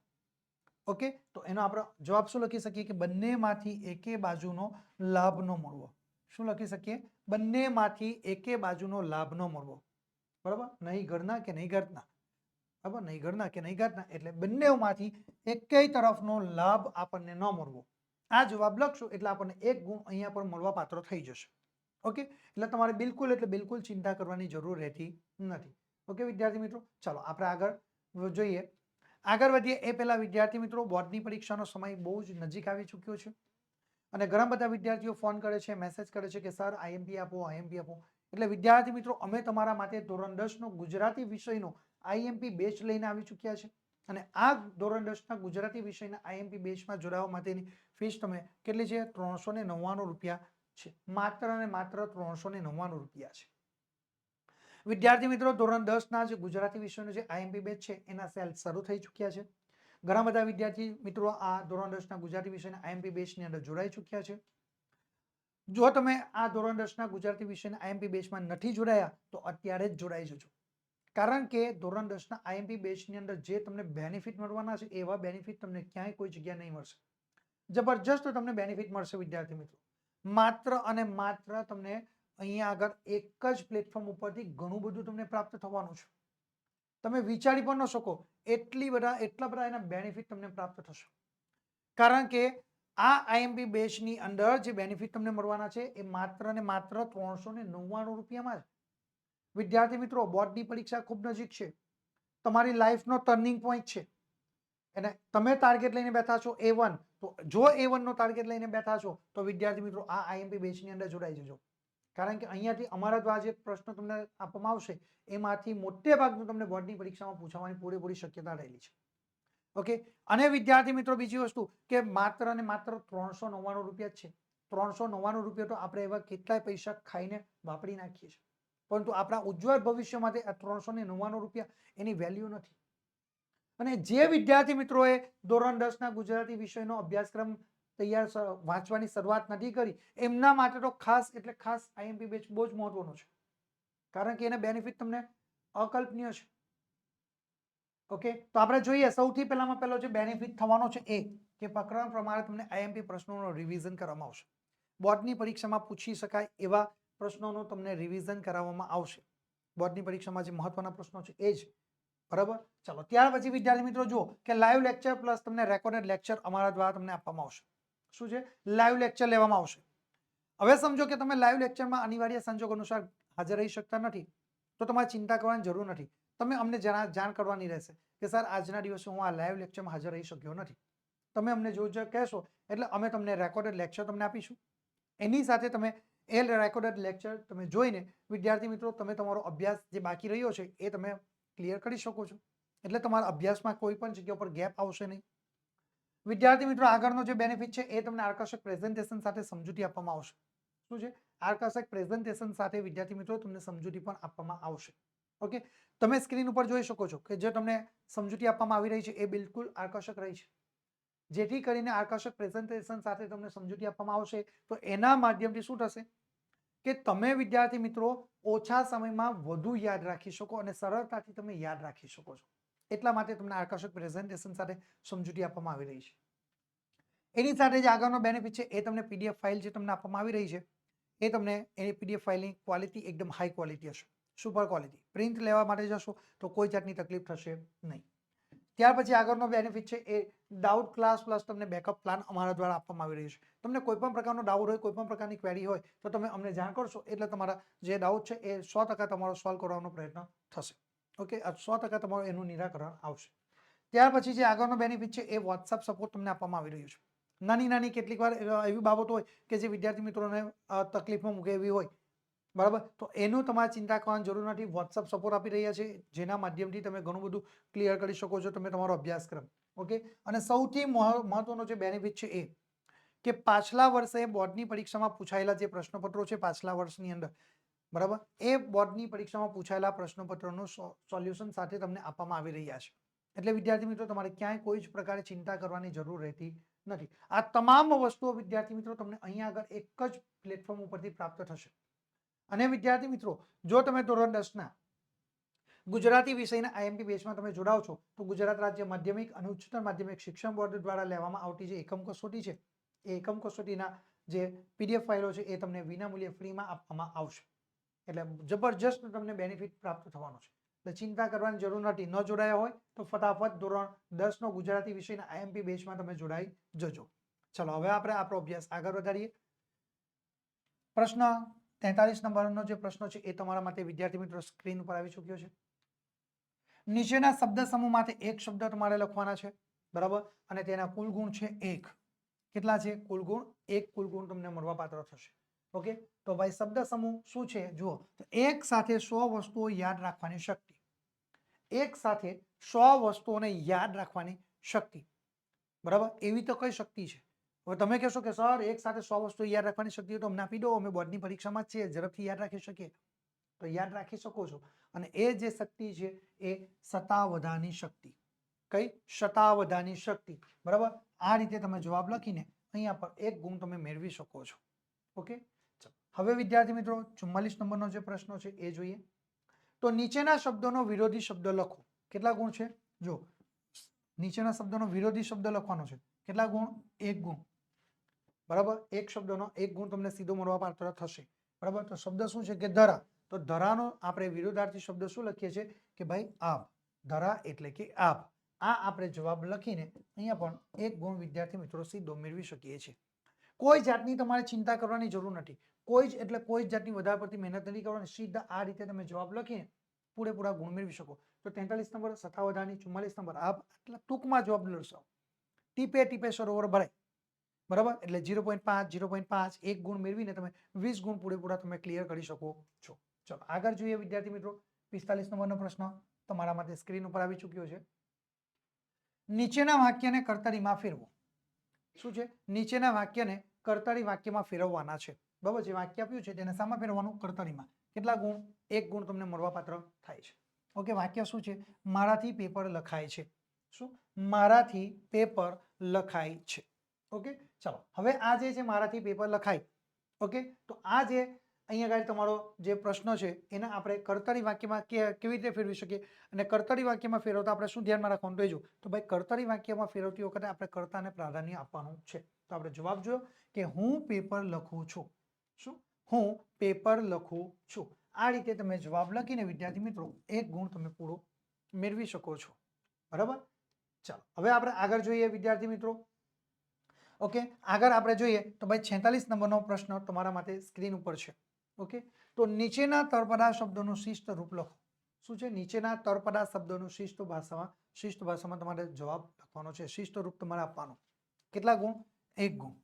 ઓકે તો એનો આપણે જવાબ શું લખી શકીએ કે બંનેમાંથી એકે બાજુનો લાભ ન મળવો શું લખી શકીએ બંનેમાંથી એકે બાજુનો લાભ ન મળવો બરાબર નહીં ઘરના કે નહીં ઘાટના બરાબર નહીં ઘરના કે નહીં ઘાટના એટલે બંનેમાંથી એકેય તરફનો લાભ આપણને ન મળવો આ જવાબ લખશો એટલે આપણને 1 ગુણ અહીંયા પર મળવાપાત્ર થઈ જશે ઓકે એટલે તમારે બિલકુલ એટલે બિલકુલ ચિંતા કરવાની જરૂર રહેતી નથી ઓકે વિદ્યાર્થી મિત્રો ચાલો આપણે આગળ જોઈએ આગળ વધીએ એ પહેલા વિદ્યાર્થી મિત્રો બોર્ડની પરીક્ષાનો સમય બહુ જ નજીક આવી ચૂક્યો છે અને ઘણા બધા વિદ્યાર્થીઓ ફોન કરે છે મેસેજ કરે છે કે સર આઈએમપી આપો એટલે વિદ્યાર્થી મિત્રો અમે તમારા માટે ધોરણ 10 નો ગુજરાતી વિષયનો આઈએમપી બેચ લઈને આવી ચૂક્યા છે અને આ ધોરણ 10 ના ગુજરાતી વિષયના આઈએમપી બેચમાં જોડાવા માટેની ફીસ તમે કેટલી છે 399 રૂપિયા છે માત્ર અને માત્ર 399 રૂપિયા છે વિદ્યાર્થી મિત્રો ધોરણ 10 ના જે ગુજરાતી વિષયનો જે આઈએમપી બેચ છે એના સેલ શરૂ થઈ ચૂક્યા છે ઘણા બધા વિદ્યાર્થી મિત્રો આ ધોરણ 10 ના ગુજરાતી વિષયના આઈએમપી બેચની અંદર જોડાઈ ચૂક્યા છે જો તમે આ ધોરણ 10 ના ગુજરાતી વિષયના આઈએમપી બેચમાં નથી જોડાયા તો અત્યારે જ જોડાઈ જજો કારણ કે ધોરણ 10 ના આઈએમપી બેચની અંદર જે તમને બેનિફિટ મળવાના છે એવા બેનિફિટ તમને ક્યાંય કોઈ જગ્યા નહીં મળશે. જબરજસ્ત તમને બેનિફિટ મળશે વિદ્યાર્થી મિત્રો. માત્ર અને માત્ર તમને અહીંયા આગળ એક જ પ્લેટફોર્મ ઉપરથી ઘણું બધું તમને પ્રાપ્ત થવાનું છે. તમે વિચારી પણ ન શકો એટલા બધા એના બેનિફિટ તમને પ્રાપ્ત થશે. કારણ કે આ આઈએમપી બેચની અંદર જે બેનિફિટ તમને મળવાના છે એ માત્ર ને માત્ર 399 રૂપિયામાં જ. વિદ્યાર્થી મિત્રો, બોર્ડની પરીક્ષા ખૂબ નજીક છે. તમારી લાઈફનો ટર્નિંગ પોઈન્ટ છે અને તમે ટાર્ગેટ લઈને બેઠા છો A1, તો જો A1 નો ટાર્ગેટ લઈને બેઠા છો તો વિદ્યાર્થી મિત્રો આ આઈએમપી બેચની અંદર જોડાઈ જજો. કારણ કે અહીંયાથી અમારા દ્વારા જે પ્રશ્નો તમને આપવામાં આવશે એમાંથી મોટે ભાગનું તમને બોર્ડની પરીક્ષામાં પૂછવાની પૂરેપૂરી શક્યતા રહેલી છે. ઓકે, અને વિદ્યાર્થી મિત્રો બીજી વસ્તુ કે માત્ર ને માત્ર 399 રૂપિયા જ છે. 399 રૂપિયા તો આપણે એવા કેટલાય પૈસા ખાઈને વાપરી નાખીએ છીએ, પરંતુ આપણા ઉજ્જવળ ભવિષ્ય માટે આ 399 રૂપિયા એની વેલ્યુ નથી. અને જે વિદ્યાર્થી મિત્રોએ ધોરણ 10 ના ગુજરાતી વિષયનો અભ્યાસક્રમ વાંચવાની શરૂઆત નથી કરી એમના માટે તો ખાસ એટલે ખાસ આઈએમપી બેચ બહુ જ મહત્વનો છે. કારણ કે એના બેનિફિટ તમને અકલ્પનીય છે. ઓકે, તો આપણે જોઈએ સૌથી પહેલામાં પહેલો જે બેનિફિટ થવાનો છે એ કે પ્રકરણ પ્રમાણે તમને આઈએમપી પ્રશ્નોનું રિવિઝન કરવામાં આવશે. બોર્ડની પરીક્ષામાં પૂછી શકાય એવા પ્રશ્નોનું તમને રિવિઝન કરાવવામાં આવશે. બોર્ડની પરીક્ષામાં જે મહત્વના પ્રશ્નો છે એ જ. બરાબર, ચલો ત્યાર પછી વિદ્યાર્થી મિત્રો જુઓ કે લાઈવ લેક્ચર પ્લસ તમને રેકોર્ડેડ લેક્ચર અમારા દ્વારા તમને આપવામાં આવશે. શું છે? લાઈવ લેક્ચર લેવામાં આવશે. હવે સમજો કે તમે લાઈવ લેક્ચરમાં અનિવાર્ય સંજોગ અનુસાર હાજર રહી શકતા નથી, તો તમારે ચિંતા કરવાની જરૂર નથી. તમે અમને જાણ કરવાની રહેશે કે સર આજના દિવસે હું આ લાઈવ લેક્ચરમાં હાજર રહી શક્યો નથી. તમે અમને જો કહેશો એટલે અમે તમને રેકોર્ડેડ લેક્ચર તમને આપીશું. એની સાથે તમે એ રેકોર્ડેડ લેક્ચર તમે જોઈને વિદ્યાર્થી મિત્રો તમે તમારો અભ્યાસ જે બાકી રહ્યો છે એ તમે ક્લિયર કરી શકો છો. એટલે તમારા અભ્યાસમાં કોઈ પણ જગ્યા પર ગેપ આવશે નહીં. વિદ્યાર્થી મિત્રો આગળનો જે બેનિફિટ છે એ તમને આકર્ષક પ્રેઝન્ટેશન સાથે સમજૂતી આપવામાં આવશે. શું છે? આકર્ષક પ્રેઝન્ટેશન સાથે વિદ્યાર્થી મિત્રો તમને સમજૂતી પણ આપવામાં આવશે. ઓકે, તમે સ્ક્રીન ઉપર જોઈ શકો છો કે જે તમને સમજૂતી આપવામાં આવી રહી છે એ બિલકુલ આકર્ષક રહી છે. જેથી કરીને આકર્ષક પ્રેઝન્ટેશન સાથે તમને સમજૂતી આપવામાં આવશે તો એના માધ્યમથી શું થશે કે તમે વિદ્યાર્થી મિત્રો ઓછા સમયમાં વધુ યાદ રાખી શકો અને સરળતાથી તમે યાદ રાખી શકો છો. એટલા માટે તમને આકર્ષક પ્રેઝન્ટેશન સાથે સમજૂતી આપવામાં આવી રહી છે. એની સાથે જે આગળનો બેનિફિટ છે એ તમને પીડીએફ ફાઇલ જે તમને આપવામાં આવી રહી છે એ તમને એની પીડીએફ ફાઇલની ક્વોલિટી એકદમ હાઈ ક્વોલિટી હશે, સુપર ક્વોલિટી. પ્રિન્ટ લેવા માટે જશો તો કોઈ જાતની તકલીફ થશે નહીં. ત્યાર પછી આગળનો બેનિફિટ છે એ ડાઉટ ક્લાસ પ્લસ તમને બેકઅપ પ્લાન અમારા દ્વારા આપવામાં આવી રહ્યું છે. તમને કોઈ પણ પ્રકારનો ડાઉટ હોય, કોઈ પણ પ્રકારની ક્વેરી હોય તો તમે અમને જાણ કરશો એટલે તમારા જે ડાઉટ છે એ 100% તમારો સોલ્વ કરવાનો પ્રયત્ન થશે. ઓકે, 100% તમારું એનું નિરાકરણ આવશે. ત્યાર પછી જે આગળનો બેનિફિટ છે એ વોટ્સઅપ સપોર્ટ તમને આપવામાં આવી રહ્યું છે. નાની નાની કેટલીક વાર એવી બાબતો હોય કે જે વિદ્યાર્થી મિત્રોને તકલીફમાં મૂકે એવી હોય, બરાબર, તો એનું તમારે ચિંતા કરવાની જરૂર નથી. વોટ્સઅપ સપોર્ટ આપી રહ્યા છે જેના માધ્યમથી તમે ઘણું બધું ક્લિયર કરી શકો છો તમે તમારો અભ્યાસક્રમ. ઓકે, અને સૌથી મહત્વનો જે બેનિફિટ છે એ કે પાછલા વર્ષે બોર્ડની પરીક્ષામાં પૂછાયેલા જે પ્રશ્નપત્રો છે પાછલા વર્ષની અંદર, બરાબર, એ બોર્ડની પરીક્ષામાં પૂછાયેલા પ્રશ્નપત્રોનું સોલ્યુશન સાથે તમને આપવામાં આવી રહ્યા છે. એટલે વિદ્યાર્થી મિત્રો તમારે ક્યાંય કોઈ જ પ્રકારે ચિંતા કરવાની જરૂર રહેતી નથી. આ તમામ વસ્તુઓ વિદ્યાર્થી મિત્રો તમને અહીંયા આગળ એક જ પ્લેટફોર્મ ઉપરથી પ્રાપ્ત થશે. અને વિદ્યાર્થી મિત્રો જો તમે ધોરણ 10 ના ગુજરાતી વિષયના આઈએમપી બેચમાં તમે જોડાવ છો તો ગુજરાત રાજ્ય માધ્યમિક અને ઉચ્ચતર માધ્યમિક શિક્ષણ બોર્ડ દ્વારા લેવામાં આવતી જે એકમ કસોટી છે એ એકમ કસોટીના જે પીડીએફ ફાઇલો છે એ તમને વિનામૂલ્યે ફ્રીમાં આપવામાં આવશે. એટલે જબરજસ્ત તમને બેનિફિટ પ્રાપ્ત થવાનો છે. એટલે ચિંતા કરવાની જરૂર નથી. ન જોડાયા હોય તો ફટાફટ ધોરણ 10 નો ગુજરાતી વિષયના આઈએમપી બેચમાં તમે જોડાઈ જજો. ચલો હવે આપણે આપણો અભ્યાસ આગળ વધારીએ. પ્રશ્ન 43 નંબરનો જે પ્રશ્ન છે એ તમારા માટે વિદ્યાર્થી મિત્રો સ્ક્રીન ઉપર આવી ચૂક્યો છે. નીચેના શબ્દ સમૂહમાંથી એક શબ્દ તમારે લખવાના છે, બરાબર, અને તેના કુલ ગુણ છે 1. કેટલા છે? કુલ ગુણ 1 કુલ ગુણ તમને મળવાપાત્ર થશે. ઓકે, તો ભાઈ શબ્દ સમૂહ શું છે જુઓ તો એક સાથે 100 વસ્તુઓ યાદ રાખવાની શક્તિ. એક સાથે 100 વસ્તુઓને યાદ રાખવાની શક્તિ, બરાબર, એવી તો કઈ શક્તિ છે? હવે તમે કહેશો કે સર એક સાથે 100 વસ્તુઓ યાદ રાખવાની શક્તિ તો અમને આપી દો, અમે બોર્ડની પરીક્ષામાં જ છીએ, ઝડપથી યાદ રાખી શકીએ. તો યાદ રાખી શકો છો. અને એ જે શક્તિ છે એ શતાવધાની શક્તિ. કઈ? શતાવધાની શક્તિ, બરાબર. આ રીતે તમે જવાબ લખીને અહીંયા પર 1 ગુણ તમે મેળવી શકો છો. ઓકે, હવે વિદ્યાર્થી મિત્રો 44 નંબરનો જે પ્રશ્ન છે એ જોઈએ. તો નીચેના શબ્દોનો વિરોધી શબ્દ લખો. કેટલા ગુણ છે? જો નીચેના શબ્દોનો વિરોધી શબ્દ લખવાનો છે. કેટલા ગુણ? 1 ગુણ. બરાબર, એક શબ્દનો 1 ગુણ તમને સીધો મળવાપાત્ર થશે. બરાબર, તો શબ્દ શું છે કે ધરા. તો ધરાનો આપણે વિરોધાર્થી શબ્દ શું લખીએ છીએ કે ભાઈ આભ. ધરા એટલે કે આભ. આ આપણે જવાબ લખીને અહીંયા પણ 1 ગુણ વિદ્યાર્થી મિત્રો સીધો મેળવી શકીએ છીએ. કોઈ જાતની તમારે ચિંતા કરવાની જરૂર નથી. કોઈ જ એટલે કોઈ જ જાતની વધારે પડતી મહેનત નથી કરવાની. સીધા આ રીતે તમે જવાબ લખીને પૂરેપૂરા ગુણ મેળવી શકો. તો 43 નંબર સત્તાવધાની, 44 નંબર આભ. એટલે ટૂંકમાં જવાબ લખશો. ટીપે ટીપે સરોવર ભરાય. બરાબર, એટલે 0.5 0.5 1 ગુણ મેળવીને તમે 20 ગુણ પૂરેપૂરા તમે ક્લિયર કરી શકો છો. ચલો આગળ જોઈએ વિદ્યાર્થી મિત્રો. 45 નંબરનો પ્રશ્ન તમારા માટે સ્ક્રીન ઉપર આવી ચૂક્યો છે. નીચેના વાક્યને કર્તરીમાં ફેરવો. શું છે? નીચેના વાક્યને કર્તરી વાક્યમાં ફેરવવાના છે. બરાબર, જે વાક્ય આપ્યું છે તેને શામાં ફેરવવાનું? કર્તરીમાં. કેટલા ગુણ? 1 ગુણ તમને મળવાપાત્ર થાય છે. ઓકે, વાક્ય શું છે? મારાથી પેપર લખાય છે. શું? મારાથી પેપર લખાય છે. ઓકે, ચાલો હવે આ જે છે મારાથી પેપર લખાય. ઓકે, તો આ જે અહીંયા આગળ તમારો જે પ્રશ્ન છે એને આપણે કર્તરી વાક્યમાં કેવી રીતે ફેરવી શકીએ? અને કર્તરી વાક્યમાં ફેરવતા આપણે શું ધ્યાનમાં રાખવાનું? તો જો તો ભાઈ કર્તરી વાક્યમાં ફેરવતી વખતે આપણે કર્તાને પ્રાધાન્ય આપવાનું છે. તો આપણે જવાબ જોયો કે હું પેપર લખું છું. શું? હું પેપર લખું છું. આ રીતે તમે જવાબ લખીને વિદ્યાર્થી મિત્રો 1 ગુણ તમે પૂરો મેળવી શકો છો. બરાબર, ચાલો હવે આપણે આગળ જોઈએ વિદ્યાર્થી મિત્રો. ઓકે, આગળ આપણે જોઈએ તો ભાઈ 46 નંબરનો પ્રશ્ન તમારા માટે સ્ક્રીન ઉપર છે. ઓકે, તો નીચેના તળપદા શબ્દોનું શિષ્ટ રૂપ લખો. શું છે? નીચેના તળપદા શબ્દોનું શિષ્ટ ભાષામાં તમારે જવાબ લખવાનો છે. શિષ્ટ રૂપ તમારે આપવાનું. કેટલા ગુણ? 1 ગુણ.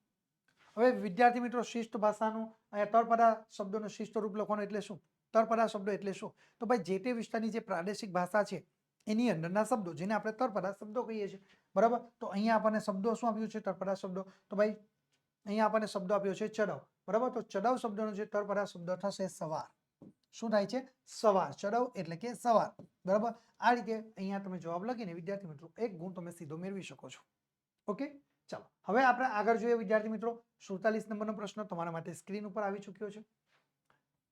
હવે વિદ્યાર્થી મિત્રો શિષ્ટ ભાષાનું તળપદા શબ્દોનું શિષ્ટ રૂપ લખવાનું એટલે શું? તળપદા શબ્દો એટલે શું? તો ભાઈ જે તે વિસ્તારની જે પ્રાદેશિક ભાષા છે એની અંદરના શબ્દો, જેને આપણે તળપદા શબ્દો કહીએ છીએ. બરાબર, તો અહીંયા આપણને શબ્દો શું આપ્યું છે? તળપદા શબ્દો. તો ભાઈ અહીંયા આપણને શબ્દો આપ્યો છે ચડવ. બરાબર, તો ચડવ શબ્દનો જે તળપદા શબ્દ થશે સવાર. શું થાય છે? સવાર. ચડવ એટલે કે સવાર. બરાબર, આ રીતે અહીંયા તમે જવાબ લખીને વિદ્યાર્થી મિત્રો 1 ગુણ તમે સીધો મેળવી શકો છો. ઓકે, ચાલો હવે આપણે આગળ જોઈએ વિદ્યાર્થી મિત્રો. 47 નંબરનો પ્રશ્ન તમારા માટે સ્ક્રીન ઉપર આવી ચૂક્યો છે.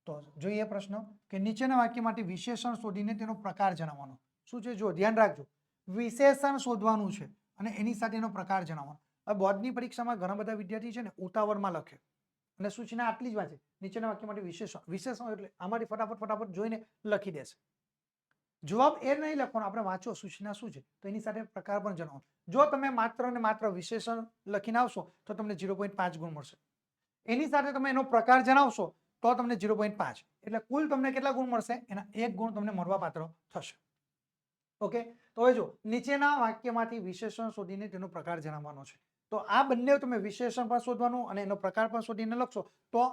તો જોઈએ પ્રશ્ન કે નીચેના વાક્યમાંથી વિશેષણ શોધીને તેનો પ્રકાર જણાવવાનો. શું છે? જો ધ્યાન રાખજો, વિશેષણ શોધવાનું છે અને એની સાથે એનો પ્રકાર જણાવવાનો. હવે બોર્ડની પરીક્ષામાં ઘણા બધા વિદ્યાર્થી છે ને ઉતાવળમાં લખે અને સૂચના આટલી જ વાંચે. નીચેના વાક્યમાંથી વિશેષણ એટલે આમાંથી ફટાફટ જોઈને લખી દેશે. જવાબ એ નહીં લખવાનો, આપણે વાંચો સૂચના શું છે તો એની સાથે પ્રકાર પણ જણાવો. જો તમે માત્ર ને માત્ર વિશેષણ લખીને આવશો તો તમને 0.5 ગુણ મળશે. એની સાથે તમે એનો પ્રકાર જણાવશો તો તમને 0.5, એટલે કુલ તમને કેટલા ગુણ મળશે? એના 1 ગુણ તમને મળવાપાત્ર થશે. ઓકે, તો હવે જો નીચેના વાક્યમાંથી વિશેષણ શોધીને તેનો પ્રકાર જણાવવાનો છે. તો આ બંને તમે વિશેષણ પણ શોધવાનું અને એનો પ્રકાર પણ શોધીને લખશો તો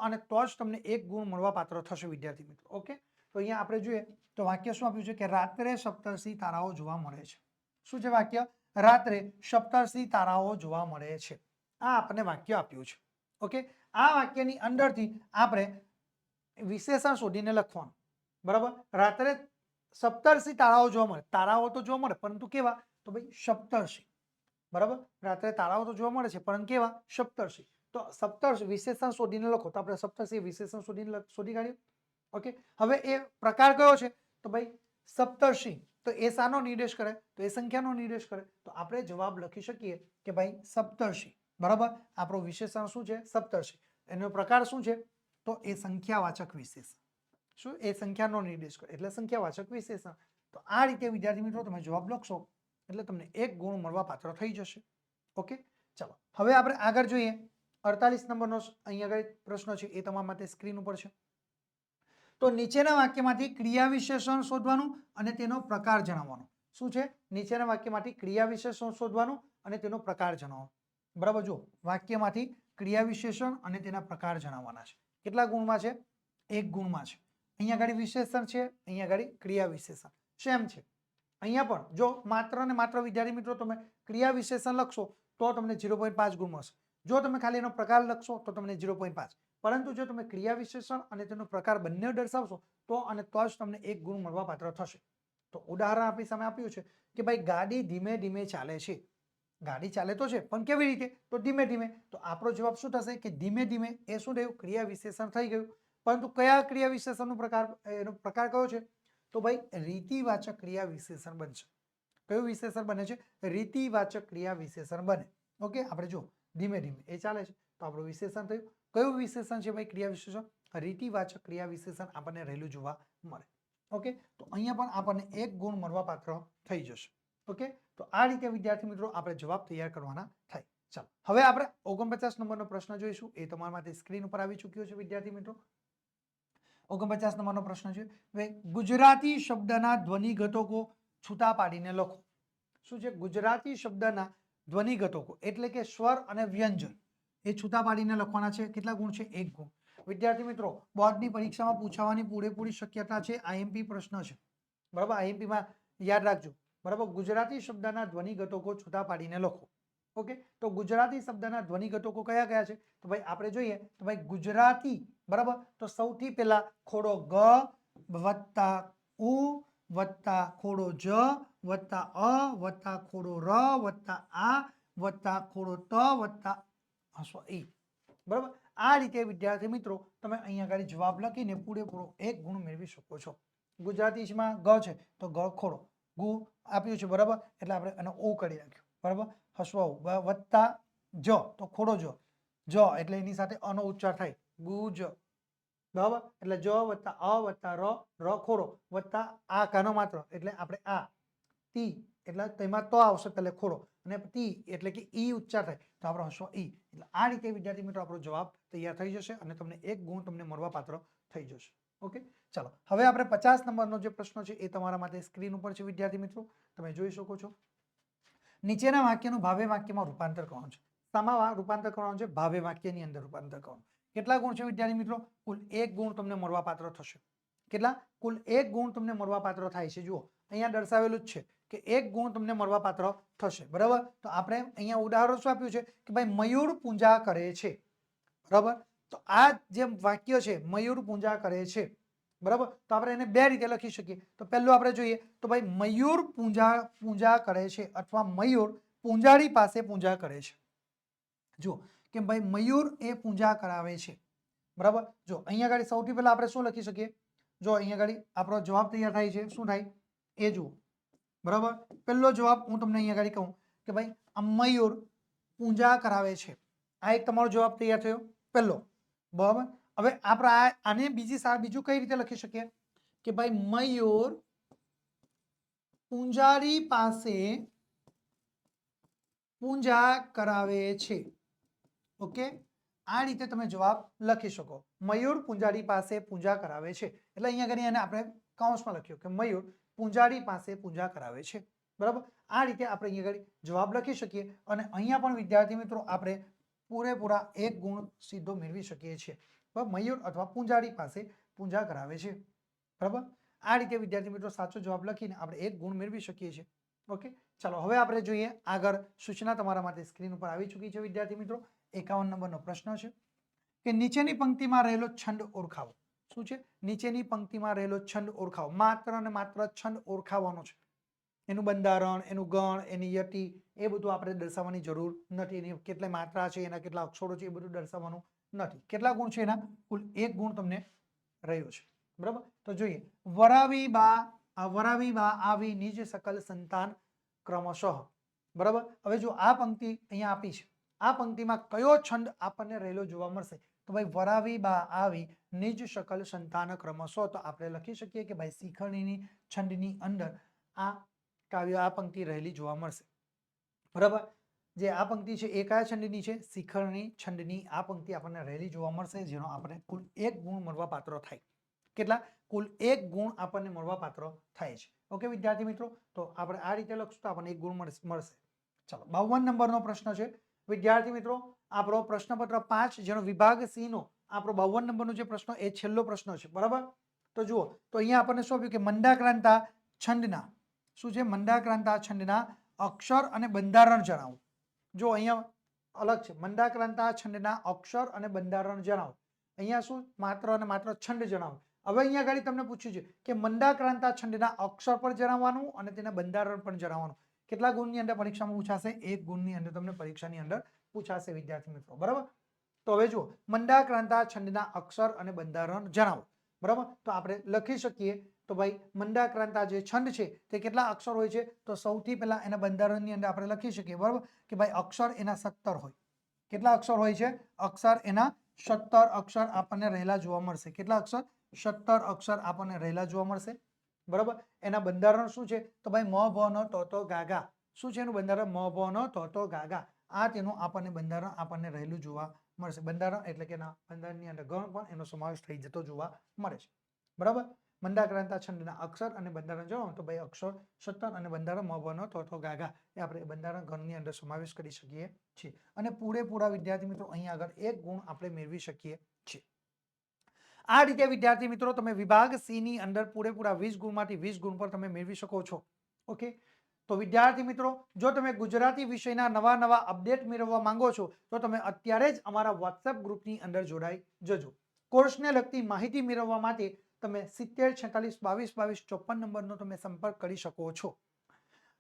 જ તમને 1 ગુણ મળવાપાત્ર થશે વિદ્યાર્થી મિત્રો. ઓકે, તો અહીંયા આપણે જોઈએ તો વાક્ય શું આપ્યું છે કે રાત્રે સપ્તર્ષિ તારાઓ જોવા મળે છે. શું છે વાક્ય? રાત્રે સપ્તર્ષિ તારાઓ જોવા મળે છે. આ આપણને વાક્ય આપ્યું છે. ઓકે, આ વાક્યની અંદરથી આપણે વિશેષણ શોધીને લખવાનું. બરાબર, રાત્રે સપ્તર્ષિ તારાઓ જોવા મળે. તારાઓ તો જોવા મળે પરંતુ કેવા? તો ભાઈ સપ્તર્ષિ. બરાબર, રાત્રે તારાઓ તો જોવા મળે છે પરંતુ કેવા? સપ્તર્ષિ. તો સપ્તર્ષિ વિશેષણ શોધીને લખો. તો આપણે સપ્તર્ષિ વિશેષણ શોધી કાઢ્યું. ઓકે, હવે એ પ્રકાર કયો છે? તો ભાઈ સપ્તર્ષિ. તો એ શાનો નિર્દેશ કરે? તો એ સંખ્યાનો નિર્દેશ કરે. તો આપણે જવાબ લખી શકીએ કે ભાઈ સપ્તર્ષિ. બરાબર, આપણો વિશેષણ શું છે? સપ્તર્ષિ. એનો પ્રકાર શું છે? તો એ સંખ્યાવાચક વિશેષણ. શું? એ સંખ્યાનો નિર્દેશ કરે એટલે સંખ્યાવાચક વિશેષણ. તો આ રીતે વિદ્યાર્થી મિત્રો તમે જવાબ લખશો એટલે તમને 1 ગુણ મળવાપાત્ર થઈ જશે. ઓકે, ચાલો હવે આપણે આગળ જોઈએ. 48 નંબરનો અહીંયા આગળ પ્રશ્ન છે એ તમારા માટે સ્ક્રીન ઉપર છે. તો નીચેના વાક્યમાંથી ક્રિયા વિશેષણ શોધવાનું અને તેનો પ્રકાર જણાવવાનો. શું છે? નીચેના વાક્યમાંથી ક્રિયા વિશેષણ શોધવાનું અને તેનો પ્રકાર જણાવવાનો. બરાબર, જો વાક્યમાંથી ક્રિયા વિશેષણ અને તેના પ્રકાર જણાવવાના છે. કેટલા ગુણમાં છે? 1 ગુણમાં છે. અહીંયા આગળ વિશેષણ છે, અહીંયા આગળ ક્રિયા વિશેષણ સેમ છે. અહીંયા પણ જો માત્ર ને માત્ર વિદ્યાર્થી મિત્રો તમે ક્રિયા વિશેષણ લખશો તો તમને 0.5 ગુણ મળશે. જો તમે ખાલી એનો પ્રકાર લખશો તો તમને 0.5, પરંતુ જો તમે ક્રિયા વિશેષણ અને તેનો પ્રકાર બંને દર્શાવશો તો જ તમને 1 ગુણ મળવાપાત્ર થશે. તો ઉદાહરણ આપણી સામે આપ્યું છે કે ભાઈ ગાડી ધીમે ધીમે ચાલે છે. ગાડી ચાલે તો છે પણ કેવી રીતે? તો ધીમે ધીમે. તો આપણો જવાબ શું થશે કે ધીમે ધીમે એ શું થયું? ક્રિયા વિશેષણ થઈ ગયું. પરંતુ કયા ક્રિયા વિશેષણનો પ્રકાર? એનો પ્રકાર કયો છે? તો ભાઈ રીતિવાચક ક્રિયા વિશેષણ બનશે. કયું વિશેષણ બને છે? રીતિવાચક ક્રિયા વિશેષણ બને. ઓકે, આપણે જો ધીમે ધીમે એ ચાલે છે તો આપણું વિશેષણ થયું. કયું વિશેષણ છે ભાઈ? ક્રિયા વિશેષણ. રીતિવાચક ક્રિયા વિશેષણ આપણને રહેલું જોવા મળે. ઓકે, તો અહીંયા પણ આપણને 1 ગુણ મળવા પાત્ર થઈ જશે. ઓકે, તો આ રીતે વિદ્યાર્થી મિત્રો આપણે જવાબ તૈયાર કરવાના થાય. ચાલો હવે આપણે 49 નંબરનો પ્રશ્ન જોઈશું. એ તમારા માટે સ્ક્રીન ઉપર આવી ચૂક્યો છે વિદ્યાર્થી મિત્રો. 49 નંબરનો પ્રશ્ન છે ભાઈ, ગુજરાતી શબ્દના ધ્વનિ ઘટકો છૂટા પાડીને લખો. શું છે? ગુજરાતી શબ્દના ધ્વનિ ઘટકો એટલે કે સ્વર અને વ્યંજન એ છૂટા પાડીને લખવાના છે. કેટલા ગુણ છે? 1 ગુણ. વિદ્યાર્થી મિત્રો, બોર્ડની પરીક્ષામાં પૂછવાની પૂરેપૂરી શક્યતા છે. આઈએમપી પ્રશ્ન છે, બરાબર? આઈએમપી માં યાદ રાખજો, બરાબર? ગુજરાતી શબ્દના ધ્વનિ ઘટકો છૂટા પાડીને લખો. ઓકે, તો ગુજરાતી શબ્દના ધ્વનિ ઘટકો કયા કયા છે? તો ભાઈ આપણે જોઈએ તો ભાઈ ગુજરાતી, બરાબર, તો સૌથી પહેલા ખોડો ગ વત્તા ઉ વત્તા ખોડો જ વત્તા અ વત્તા ખોડો ર વત્તા આ વત્તા ખોડો ત વત્તા હસવા ઈ. બરાબર, આ રીતે વિદ્યાર્થી મિત્રો તમે અહીંયા આગળ જવાબ લખીને પૂરેપૂરો 1 ગુણ મેળવી શકો છો. ગુજરાતીમાં ગ છે તો ગ ખોડો, ગુ આપ્યું છે, બરાબર, એટલે આપણે એનો ઓ કરી નાખ્યો, બરાબર. હસવાઉ વત્તા જ તો ખોડો જ એટલે એની સાથે અનો ઉચ્ચાર થાય ગુજ, બરાબર, એટલે જ વત્તા અ વત્તા ર ખોડો વત્તા આ કાનો માત્ર એટલે આપણે આ તી એટલે તેમાં તો આવશે એટલે ખોડો અને તી એટલે કે ઈ ઉચ્ચાર થાય તો આપણો હસવો ઈ. એટલે આ રીતે વિદ્યાર્થી મિત્રો આપણો જવાબ તૈયાર થઈ જશે અને તમને 1 ગુણ તમને મળવા પાત્ર થઈ જશે. ઓકે, ચાલો હવે આપણે 50 નંબરનો જે પ્રશ્ન છે એ તમારા માટે સ્ક્રીન ઉપર છે વિદ્યાર્થી મિત્રો, તમે જોઈ શકો છો. નીચેના વાક્યનું ભાવે વાક્યમાં રૂપાંતર કરવાનું છે. શામાં રૂપાંતર કરવાનું છે? ભાવે વાક્યની અંદર રૂપાંતર કરવાનું. કેટલા ગુણ છે વિદ્યાર્થી મિત્રો? કુલ 1 ગુણ તમને મળવા પાત્ર થશે. કેટલા? કુલ 1 ગુણ તમને મળવા પાત્ર થાય છે. જુઓ અહીંયા દર્શાવેલું જ છે કે 1 ગુણ તમને મળવા પાત્ર થશે, બરાબર. તો આપણે અહીંયા ઉદાહરણ શું આપ્યું છે કે ભાઈ મયુર પૂજા કરે છે, બરાબર. તો આ જે વાક્ય છે મયુર પૂજા કરે છે, બરાબર, તો આપણે એને 2 રીતે લખી શકીએ. તો પહેલું આપણે જોઈએ તો ભાઈ મયુર પૂજા કરે છે અથવા મયુર પૂંજારી પાસે પૂજા કરે છે. જો કે ભાઈ મયુર એ પૂજા કરાવે છે, બરાબર. જો અહીંયા આગળ સૌથી પહેલા આપણે શું લખી શકીએ? જો અહીંયા આગળ આપણો જવાબ તૈયાર થાય છે, શું થાય એ જુઓ, બરાબર. પહેલો જવાબ હું તમને અહીંયા આગળ કહું કે ભાઈ આ મયુર પૂજા કરાવે છે. આ એક તમારો જવાબ તૈયાર થયો પહેલો, બરાબર. હવે આપણે આને બીજું કઈ રીતે લખી શકીએ કે ભાઈ મયુર પૂંજારી પાસે પૂજા કરાવે છે. ઓકે, આ રીતે તમે જવાબ લખી શકો. મયુર પૂંજારી પાસે પૂજા કરાવે છે એટલે અહીંયા આગળ એને આપણે કૌંસમાં લખ્યું કે મયુર પૂંજારી પાસે પૂજા કરાવે છે, બરાબર. આ રીતે આપણે અહીંયા આગળ જવાબ લખી શકીએ અને અહીંયા પણ વિદ્યાર્થી મિત્રો આપણે પૂરેપૂરા 1 ગુણ સીધો મેળવી શકીએ છીએ. મયુર અથવા પૂંજારી પાસે પૂજા કરાવે છે, બરાબર. આ રીતે વિદ્યાર્થી મિત્રો સાચો જવાબ લખીને આપણે 1 ગુણ મેળવી શકીએ છીએ. ઓકે, ચાલો હવે આપણે જોઈએ આગળ. સૂચના તમારા માટે સ્ક્રીન ઉપર આવી ચૂકી છે વિદ્યાર્થી મિત્રો. 51 નંબરનો પ્રશ્ન છે કે નીચેની પંક્તિમાં રહેલો છંદ ઓળખાવો. શું છે? નીચેની પંક્તિમાં રહેલો છંદ ઓળખાવો. માત્ર અને માત્ર છંદ ઓળખાવાનો છે. એનું બંધારણ, એનું ગણ, એની યતિ એ બધું આપણે દર્શાવવાની જરૂર નથી. એની કેટલી માત્રા છે, એના કેટલા અક્ષરો છે એ બધું દર્શાવવાનું નથી. કેટલા ગુણ છે એના? કુલ 1 ગુણ તમને રહ્યો છે, બરાબર. તો જોઈએ વરાવી બા આવી નિજ સકલ સંતાન ક્રમશઃ, બરાબર. હવે જો આ પંક્તિ અહીંયા આપી છે, આ પંક્તિમાં કયો છંદ આપણને રહેલો જોવા મળશે? તો ભાઈ વરાવી બા આવી નિજ સકલ સંતાન ક્રમશઃ. તો આપણે લખી શકીએ કે ભાઈ શિખરણીની છંદની અંદર આ કાવ્ય આ પંક્તિ રહેલી જોવા મળશે, બરાબર. જે આ પંક્તિ છે એ કયા છંદની છે? શિખરણી છંદની આ પંક્તિ આપણને રહેલી જોવા મળશે, જેનો આપણે કુલ 1 ગુણ મળવા પાત્ર થાય. કેટલા? કુલ 1 ગુણ આપણને મળવા પાત્ર થાય છે. ઓકે વિદ્યાર્થી મિત્રો, તો આપણે આ રીતે લખશું તો આપણને 1 ગુણ મળશે. ચાલો 52 નંબરનો પ્રશ્ન છે વિદ્યાર્થી મિત્રો. આપણો પ્રશ્નપત્ર 5 જેનો વિભાગ સી નો આપણો 52 નંબરનો જે પ્રશ્ન એ છેલ્લો પ્રશ્ન છે, બરાબર. તો જુઓ તો અહીંયા આપણને શું આપ્યું કે મંડાક્રાંતા છંદના શું છે? મંડાક્રાંતા છંદના અક્ષર અને બંધારણ જણાવો. જો અહીંયા અલગ છે, મંડાક્રાંતા છંદના અક્ષર અને બંધારણ જણાવો. અહીંયા શું? માત્ર અને માત્ર છંદ જણાવો. હવે અહીંયા આગળ તમને પૂછ્યું છે કે મંડાક્રાંતા છંદના અક્ષર પણ જણાવવાનું અને તેના બંધારણ પણ જણાવવાનું. કેટલા ગુણની અંદર પરીક્ષામાં પૂછાશે? 1 ગુણની અંદર તમને પરીક્ષાની અંદર પૂછાશે વિદ્યાર્થી મિત્રો, બરાબર. તો હવે જુઓ મંડાક્રાંતા છંદના અક્ષર અને બંધારણ જણાવો. બરાબર. તો આપણે લખી શકીએ તો ભાઈ મંડાક્રાંતા જે છંદ છે તે કેટલા અક્ષર હોય છે? તો સૌથી પહેલા એના બંધારણની અંદર આપણે લખી શકીએ, બરાબર, કે ભાઈ અક્ષર એના 17 હોય. કેટલા અક્ષર હોય છે? અક્ષર એના 17 અક્ષર આપણને રહેલા જોવા મળશે. કેટલા અક્ષર? 17 અક્ષર આપણને રહેલા જોવા મળશે, બરાબર. એના બંધારણ શું છે? તો ભાઈ મ ભ ન ત ત ગા ગા. શું છે એનું બંધારણ? મ ભ ન ત ત ગા ગા. આ તેનું આપણને બંધારણ આપણને રહેલું જોવા મળશે. બંધારણ એટલે કે એના બંધારણની અંદર ગણ પણ એનો સમાવેશ થઈ જતો જોવા મળે છે, બરાબર. મંડાક્રાંતા છંદના અક્ષર અને બંધારણ જણાવો તો ભાઈ અક્ષર 17 અને બંધારણ મ ભ ન ત ત ગા ગા એ આપણે બંધારણ ગણની અંદર સમાવેશ કરી શકીએ છીએ. અને પૂરેપૂરા વિદ્યાર્થી મિત્રો અહીંયા આગળ 1 ગુણ આપણે મેળવી શકીએ છીએ. આ રીતે વિદ્યાર્થી મિત્રો તમે વિભાગ સી ની અંદર પૂરેપૂરા 20 ગુણમાંથી 20 ગુણ પર તમે મેળવી શકો છો. ઓકે. તો વિદ્યાર્થી મિત્રો જો તમે ગુજરાતી વિષયના નવા અપડેટ મેળવવા માંગો છો તો તમે અત્યારે જ અમારા WhatsApp ગ્રુપની અંદર જોડાઈ જજો. કોર્સને લગતી માહિતી મેળવવા માટે તમે 70 46 22 22 54 નંબરનો તમે સંપર્ક કરી શકો છો.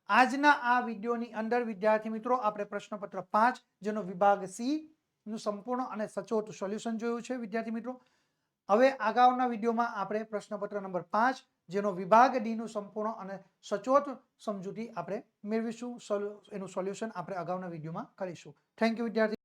આજના આ વિડીયોની અંદર વિદ્યાર્થી મિત્રો આપણે પ્રશ્નપત્ર 5 જેનો વિભાગ સી નું સંપૂર્ણ અને સચોટ સોલ્યુશન જોયું છે વિદ્યાર્થી મિત્રો. હવે અગાઉના વિડીયોમાં આપણે પ્રશ્નપત્ર નંબર 5 જેનો વિભાગ ડી નું સંપૂર્ણ અને સચોટ સમજૂતી આપણે મેળવીશું. એનું સોલ્યુશન આપણે અગાઉના વિડીયોમાં કરીશું. થેન્ક યુ વિદ્યાર્થી.